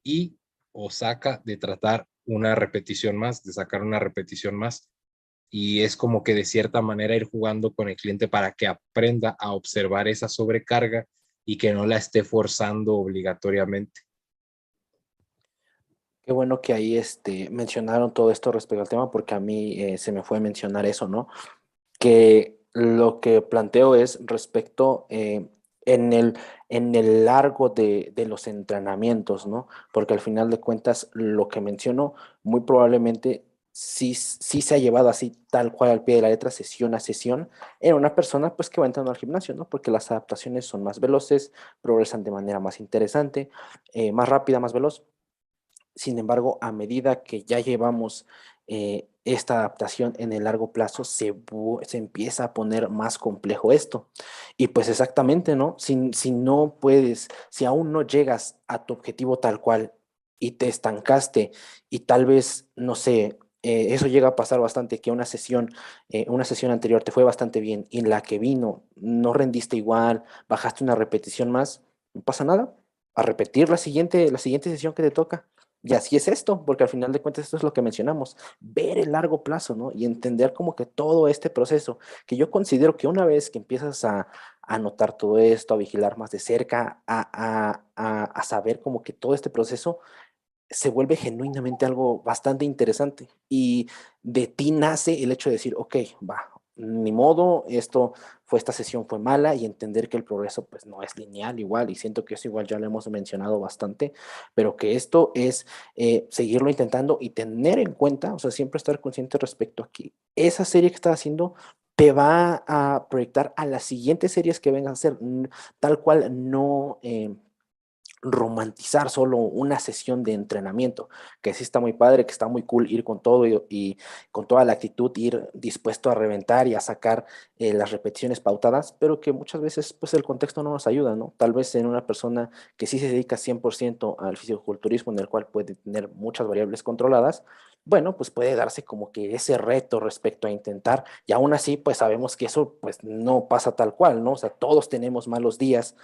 y o saca de tratar una repetición más, de sacar una repetición más. Y es como que de cierta manera ir jugando con el cliente para que aprenda a observar esa sobrecarga y que no la esté forzando obligatoriamente. Qué bueno que ahí mencionaron todo esto respecto al tema, porque a mí se me fue a mencionar eso, ¿no? Que lo que planteo es respecto en el largo de los entrenamientos, ¿no? Porque al final de cuentas, lo que menciono, muy probablemente sí se ha llevado así, tal cual al pie de la letra, sesión a sesión, en una persona pues que va entrando al gimnasio, ¿no? Porque las adaptaciones son más veloces, progresan de manera más interesante, más rápida, más veloz. Sin embargo, a medida que ya llevamos esta adaptación en el largo plazo se empieza a poner más complejo esto. Y pues exactamente, ¿no? Si no puedes, si aún no llegas a tu objetivo tal cual y te estancaste y tal vez, no sé, eso llega a pasar bastante, que una sesión anterior te fue bastante bien y en la que vino no rendiste igual, bajaste una repetición más, no pasa nada, a repetir la siguiente sesión que te toca. Y así es esto, porque al final de cuentas esto es lo que mencionamos, ver el largo plazo, ¿no? Y entender como que todo este proceso, que yo considero que una vez que empiezas a notar todo esto, a vigilar más de cerca, a saber como que todo este proceso se vuelve genuinamente algo bastante interesante. Y de ti nace el hecho de decir, ok, va, ni modo, esta sesión fue mala y entender que el progreso pues no es lineal igual, y siento que eso igual ya lo hemos mencionado bastante, pero que esto es seguirlo intentando y tener en cuenta, o sea, siempre estar consciente respecto a que esa serie que estás haciendo te va a proyectar a las siguientes series que vengan a ser, tal cual no romantizar solo una sesión de entrenamiento, que sí está muy padre, que está muy cool ir con todo y con toda la actitud, ir dispuesto a reventar y a sacar las repeticiones pautadas, pero que muchas veces pues el contexto no nos ayuda, ¿no? Tal vez en una persona que sí se dedica 100% al fisiculturismo, en el cual puede tener muchas variables controladas, bueno, pues puede darse como que ese reto respecto a intentar, y aún así pues sabemos que eso pues no pasa tal cual, ¿no? O sea, todos tenemos malos días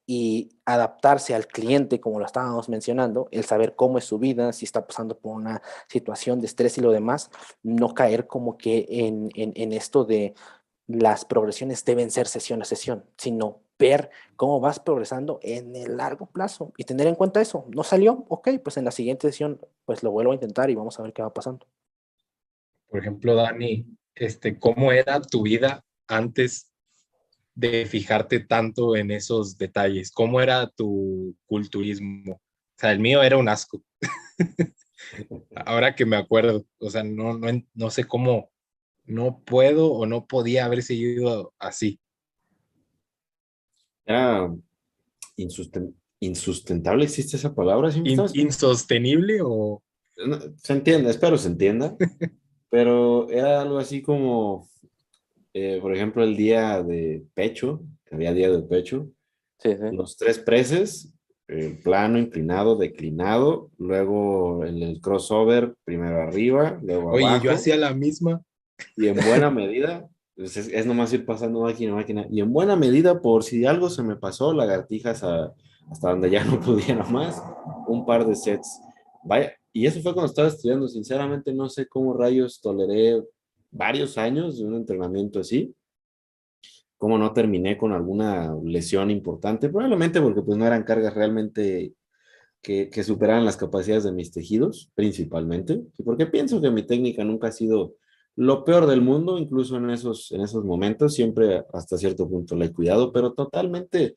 y adaptarse al cliente, como lo estábamos mencionando, el saber cómo es su vida, si está pasando por una situación de estrés y lo demás, no caer como que en esto de las progresiones deben ser sesión a sesión, sino ver cómo vas progresando en el largo plazo y tener en cuenta eso. ¿No salió? Ok, pues en la siguiente sesión pues lo vuelvo a intentar y vamos a ver qué va pasando. Por ejemplo, Dani, ¿cómo era tu vida antes de fijarte tanto en esos detalles? ¿Cómo era tu culturismo? O sea, el mío era un asco. Ahora que me acuerdo, o sea, no sé cómo, no puedo o no podía haber seguido así. Era insustentable, ¿existe esa palabra? ¿Sí me estás? ¿Insostenible o...? No, se entiende, espero se entienda, pero era algo así como, por ejemplo, el día de pecho, que había día de pecho, Sí, sí. los tres preses, plano, inclinado, declinado, luego el crossover, primero arriba, luego Oye, yo abajo, hacía la misma. y en buena medida, pues es nomás ir pasando máquina a máquina, y en buena medida, por si algo se me pasó, lagartijas hasta donde ya no pudiera más, un par de sets. Vaya, y eso fue cuando estaba estudiando, sinceramente no sé cómo rayos toleré varios años de un entrenamiento así, cómo no terminé con alguna lesión importante, probablemente porque pues no eran cargas realmente que superaran las capacidades de mis tejidos, principalmente, y porque pienso que mi técnica nunca ha sido lo peor del mundo, incluso en esos momentos, siempre hasta cierto punto la he cuidado, pero totalmente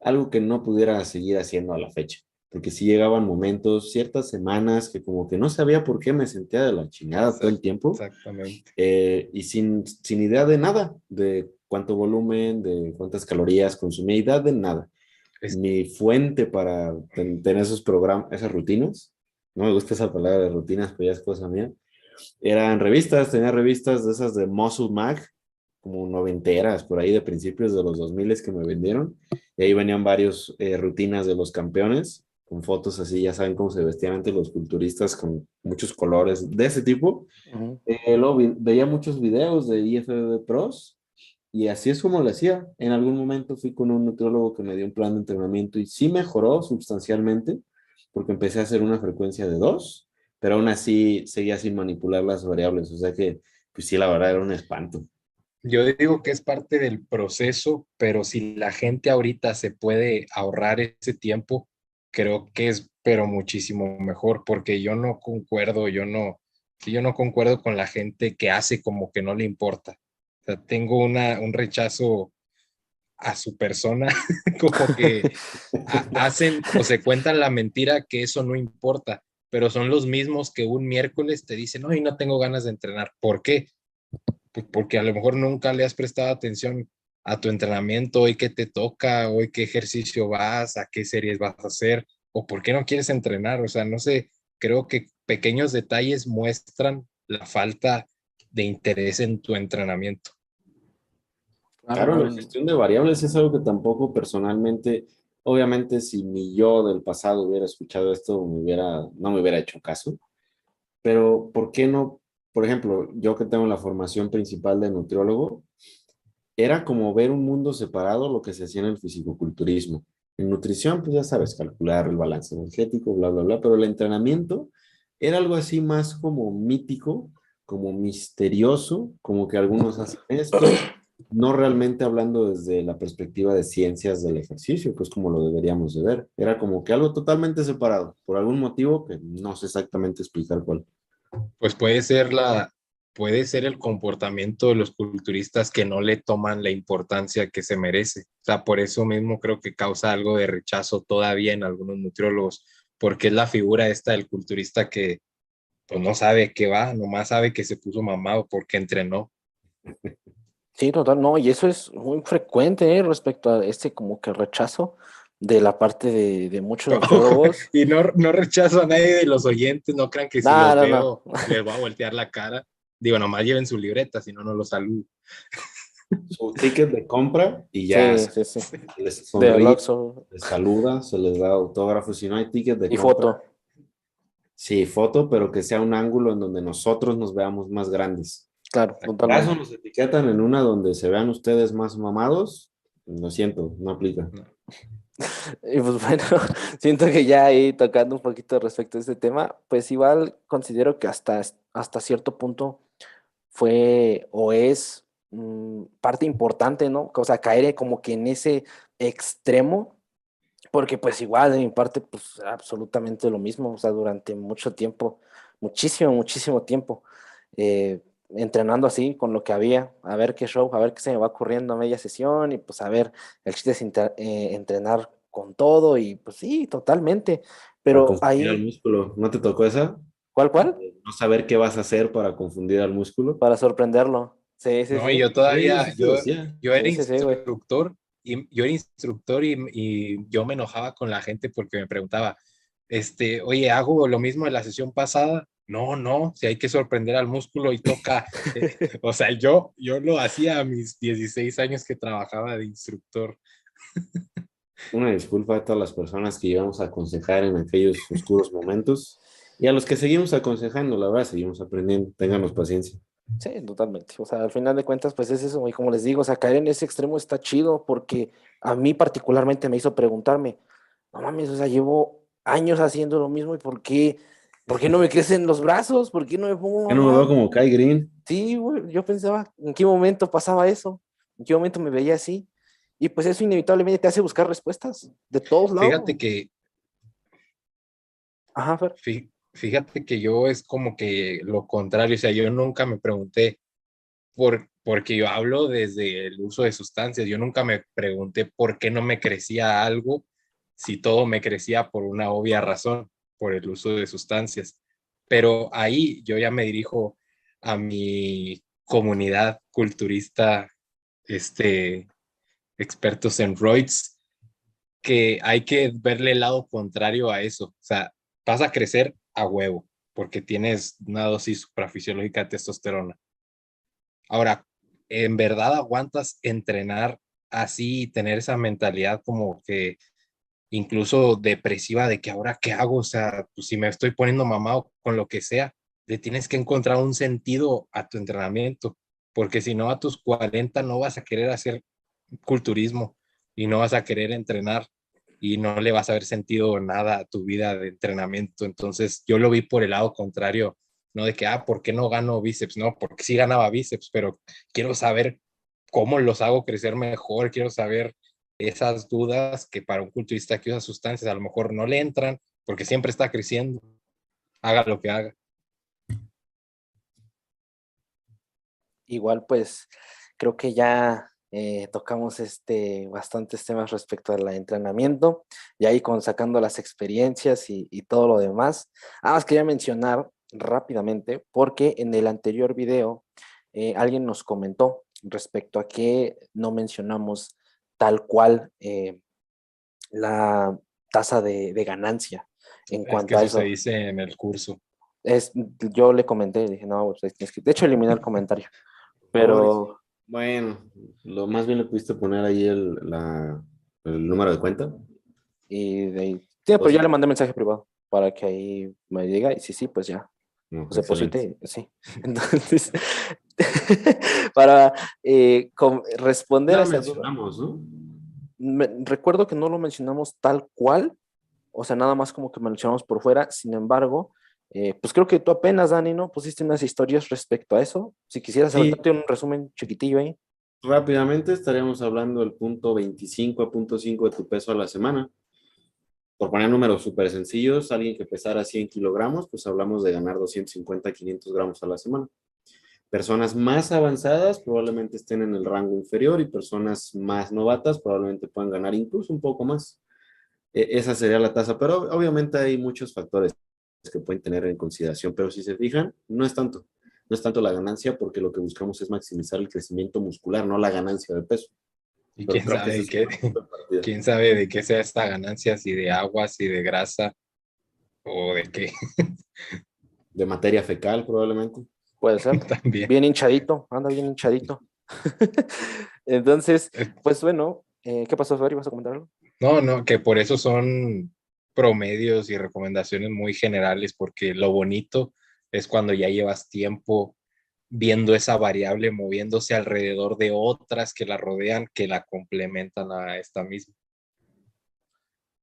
algo que no pudiera seguir haciendo a la fecha, porque si llegaban momentos, ciertas semanas que como que no sabía por qué me sentía de la chingada todo el tiempo Exactamente. y sin idea de nada, de cuánto volumen, de cuántas calorías consumía, idea de nada. Es, Mi fuente para tener esos programas, esas rutinas, no me gusta esa palabra de rutinas, pero ya es cosa mía, eran revistas, tenía revistas de esas de Muscle Mag, como noventeras, por ahí de principios de los 2000 que me vendieron, y ahí venían varios rutinas de los campeones, con fotos así, ya saben cómo se vestían antes los culturistas, con muchos colores de ese tipo. Ujú. Luego veía muchos videos de IFBB Pros, y así es como lo hacía. En algún momento fui con un nutriólogo que me dio un plan de entrenamiento y sí mejoró sustancialmente, porque empecé a hacer una frecuencia de 2, pero aún así seguía sin manipular las variables. O sea que, pues sí, la verdad era un espanto. yo digo que es parte del proceso, pero si la gente ahorita se puede ahorrar ese tiempo, creo que es, pero muchísimo mejor, porque yo no concuerdo con la gente que hace como que no le importa. O sea, tengo un rechazo a su persona, como que hacen o se cuentan la mentira que eso no importa, pero son los mismos que un miércoles te dicen, no, y no tengo ganas de entrenar. ¿Por qué? Pues porque a lo mejor nunca le has prestado atención a tu entrenamiento, hoy qué te toca, hoy qué ejercicio vas, a qué series vas a hacer, o por qué no quieres entrenar. O sea, no sé, creo que pequeños detalles muestran la falta de interés en tu entrenamiento. Claro, la gestión de variables es algo que tampoco personalmente, obviamente si mi yo del pasado hubiera escuchado esto, no me hubiera hecho caso, pero ¿por qué no? Por ejemplo, yo que tengo la formación principal de nutriólogo, era como ver un mundo separado lo que se hacía en el fisicoculturismo. En nutrición, pues ya sabes, calcular el balance energético, bla, bla, bla, pero el entrenamiento era algo así más como mítico, como misterioso, como que algunos hacen esto, no realmente hablando desde la perspectiva de ciencias del ejercicio, pues como lo deberíamos de ver. Era como que algo totalmente separado, por algún motivo que no sé exactamente explicar cuál. Pues puede ser el comportamiento de los culturistas que no le toman la importancia que se merece. O sea, por eso mismo creo que causa algo de rechazo todavía en algunos nutriólogos, porque es la figura esta del culturista que pues no sabe qué va, nomás sabe que se puso mamado porque entrenó. Sí, total, no, y eso es muy frecuente, respecto a este como que rechazo de la parte de muchos nutriólogos. Y no rechazo a nadie de los oyentes, no crean que si No, los no, no. veo les voy a voltear la cara. Digo, nomás lleven su libreta, si no, no los saludo. Su ticket de compra y ya Sí, sí, sí. les Del sonríe, Oxxo les saluda, se les da autógrafo. Si no hay ticket de y compra, foto. sí, foto, pero que sea un ángulo en donde nosotros nos veamos más grandes. Claro, ¿Acaso totalmente. nos etiquetan en una donde se vean ustedes más mamados? Lo siento, no aplica. Y pues bueno, siento que ya ahí tocando un poquito respecto a este tema, pues igual considero que hasta cierto punto fue o es parte importante, ¿no? O sea, caer como que en ese extremo, porque pues igual de mi parte, pues era absolutamente lo mismo, o sea, durante mucho tiempo, muchísimo, muchísimo tiempo, entrenando así con lo que había, a ver qué show, a ver qué se me va ocurriendo a media sesión y pues a ver, el chiste es entrenar con todo y pues sí, totalmente, Para pero confundir al ahí, músculo. ¿No te tocó esa? ¿cuál? No saber qué vas a hacer para confundir al músculo. Para sorprenderlo. Sí, sí, No, y sí. yo Sí, todavía, sí se decía. yo era Sí, sí, sí, güey. instructor y yo me enojaba con la gente porque me preguntaba, oye, ¿hago lo mismo de la sesión pasada? No, no, si hay que sorprender al músculo y toca, o sea, yo lo hacía a mis 16 años que trabajaba de instructor. Una disculpa a todas las personas que llevamos a aconsejar en aquellos oscuros momentos y a los que seguimos aconsejando, la verdad, seguimos aprendiendo. Ténganos paciencia. Sí, totalmente. O sea, al final de cuentas, pues es eso. Y como les digo, o sea, caer en ese extremo está chido porque a mí particularmente me hizo preguntarme, no mames, o sea, llevo años haciendo lo mismo y ¿por qué no me crecen los brazos? ¿Por qué no me pongo Ya no me veo mamado? como Kai Green. Sí, güey, yo pensaba, ¿en qué momento pasaba eso? ¿En qué momento me veía así? Y pues eso inevitablemente te hace buscar respuestas de todos lados. Fíjate que Ajá, Fer. Fíjate que yo es como que lo contrario, o sea, yo nunca me pregunté porque yo hablo desde el uso de sustancias, yo nunca me pregunté por qué no me crecía algo si todo me crecía por una obvia razón, por el uso de sustancias. Pero ahí yo ya me dirijo a mi comunidad culturista, este, expertos en roids, que hay que verle el lado contrario a eso. O sea, vas a crecer a huevo porque tienes una dosis suprafisiológica de testosterona. Ahora, ¿en verdad aguantas entrenar así y tener esa mentalidad como que incluso depresiva de que ahora qué hago? O sea, pues si me estoy poniendo mamado con lo que sea, le tienes que encontrar un sentido a tu entrenamiento, porque si no a tus 40 no vas a querer hacer culturismo y no vas a querer entrenar y no le vas a ver sentido nada a tu vida de entrenamiento. Entonces yo lo vi por el lado contrario, no de que, ¿por qué no gano bíceps? No, porque sí ganaba bíceps, pero quiero saber cómo los hago crecer mejor, quiero saber esas dudas que para un culturista que usa sustancias a lo mejor no le entran porque siempre está creciendo, haga lo que haga. Igual, pues creo que ya tocamos bastantes temas respecto al entrenamiento, y ahí con sacando las experiencias y todo lo demás. Más quería mencionar rápidamente, porque en el anterior video alguien nos comentó respecto a que no mencionamos tal cual la tasa de ganancia en Es que cuanto a eso se eso. dice en el curso. Yo le comenté, dije, no, pues, de hecho eliminé el comentario, pero Bueno, lo más bien le pudiste poner ahí el número de cuenta. y de ahí, sí, pero ya le mandé mensaje privado para que ahí me diga y sí, pues ya, No, pues excelente. deposité, sí. Entonces, para responder Ya a lo esa duda, mencionamos, ¿no? recuerdo que no lo mencionamos tal cual, o sea, nada más como que mencionamos por fuera, sin embargo, pues creo que tú apenas, Dani, ¿no? Pusiste unas historias respecto a eso. Si quisieras Sí, aventarte un resumen chiquitillo ahí. rápidamente estaríamos hablando del punto 25 a punto 5 de tu peso a la semana. Por poner números súper sencillos, alguien que pesara 100 kilogramos, pues hablamos de ganar 250 a 500 gramos a la semana. Personas más avanzadas probablemente estén en el rango inferior y personas más novatas probablemente puedan ganar incluso un poco más. Esa sería la tasa, pero obviamente hay muchos factores que pueden tener en consideración, pero si se fijan, no es tanto la ganancia porque lo que buscamos es maximizar el crecimiento muscular, no la ganancia de peso. Y Pero quién creo que sabe ese de es un qué, buen punto de partida. quién sabe de qué sea esta ganancia, si de agua, si de grasa o de qué De materia fecal probablemente. Puede ser. también. Bien hinchadito, anda bien hinchadito. Entonces, Eh, pues bueno, ¿qué pasó, Fer? ¿Vas a comentar algo? No, no, que por eso son promedios y recomendaciones muy generales, porque lo bonito es cuando ya llevas tiempo viendo esa variable moviéndose alrededor de otras que la rodean, que la complementan a esta misma.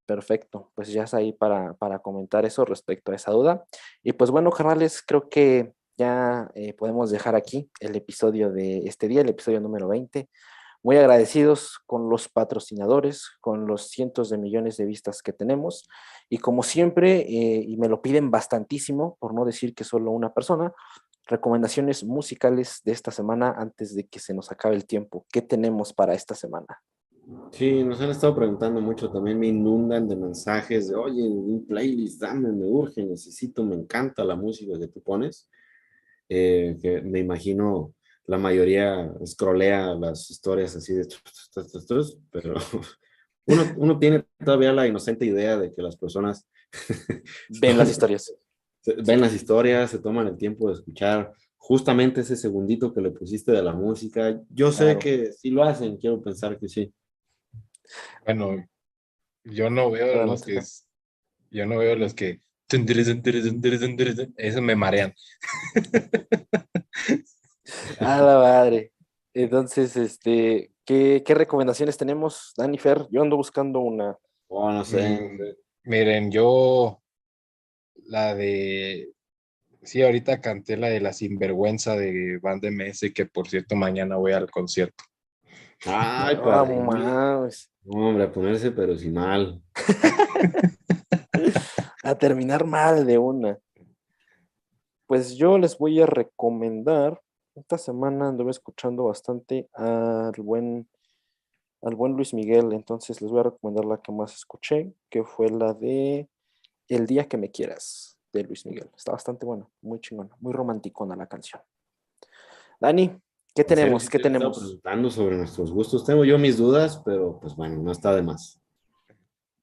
Perfecto, pues ya es ahí para comentar eso respecto a esa duda. Y pues bueno, carnales, creo que ya podemos dejar aquí el episodio de este día, el episodio número 20. Muy agradecidos con los patrocinadores, con los cientos de millones de vistas que tenemos. Y como siempre, y me lo piden bastantísimo, por no decir que solo una persona, recomendaciones musicales de esta semana antes de que se nos acabe el tiempo. ¿Qué tenemos para esta semana? Sí, nos han estado preguntando mucho, también me inundan de mensajes de, oye, un playlist, dame, me urge, necesito, me encanta la música que tú pones. Que me imagino la mayoría scrollea las historias así de pero uno tiene todavía la inocente idea de que las personas Ven las historias. ven las historias, se toman el tiempo de escuchar justamente ese segundito que le pusiste de la música. Yo sé Claro. que si lo hacen, quiero pensar que sí. Bueno, yo no veo Adelante, los que Fer. es, yo no veo los que eso me marean. A la madre. Entonces, ¿qué recomendaciones tenemos, Dani, Fer? Yo ando buscando una. Oh, no sé, no Mm, sé. miren, yo la de sí, ahorita canté la de La Sinvergüenza de Banda MS, que por cierto mañana voy al concierto. Ay, No, padre. mames. No, hombre, a ponerse pero si mal. A terminar mal de una. Pues yo les voy a recomendar. Esta semana anduve escuchando bastante al buen Luis Miguel, entonces les voy a recomendar la que más escuché, que fue la de El día que me quieras, de Luis Miguel. Está bastante buena, muy chingona, muy romanticona la canción. Dani, ¿qué En serio, tenemos? sí ¿Qué te he estado tenemos? preguntando sobre nuestros gustos. Tengo yo mis dudas, pero pues bueno, no está de más.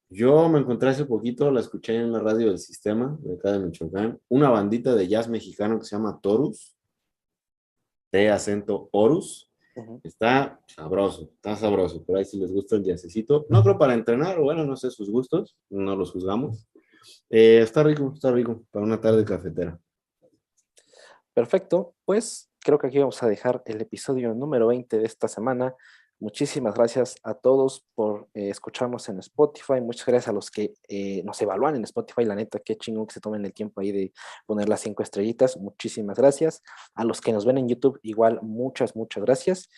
Yo me encontré hace poquito, la escuché en la radio del sistema de acá de Michoacán, una bandita de jazz mexicano que se llama Torus, de acento Horus. Ujú. Está sabroso. Por ahí si les gusta el jazzecito. No creo para entrenar, o bueno, no sé sus gustos, no los juzgamos. Está rico para una tarde cafetera. Perfecto, pues creo que aquí vamos a dejar el episodio número 20 de esta semana. Muchísimas gracias a todos por escucharnos en Spotify. Muchas gracias a los que nos evalúan en Spotify. La neta, qué chingón que se tomen el tiempo ahí de poner las 5 estrellitas. Muchísimas gracias. A los que nos ven en YouTube, igual, muchas gracias.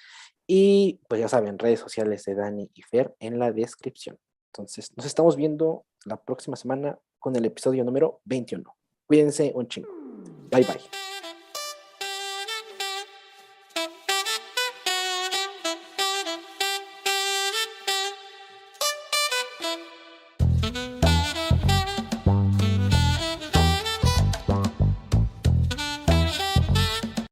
Y pues ya saben, redes sociales de Dani y Fer en la descripción. Entonces, nos estamos viendo la próxima semana con el episodio número 21. Cuídense un chingo. Bye bye.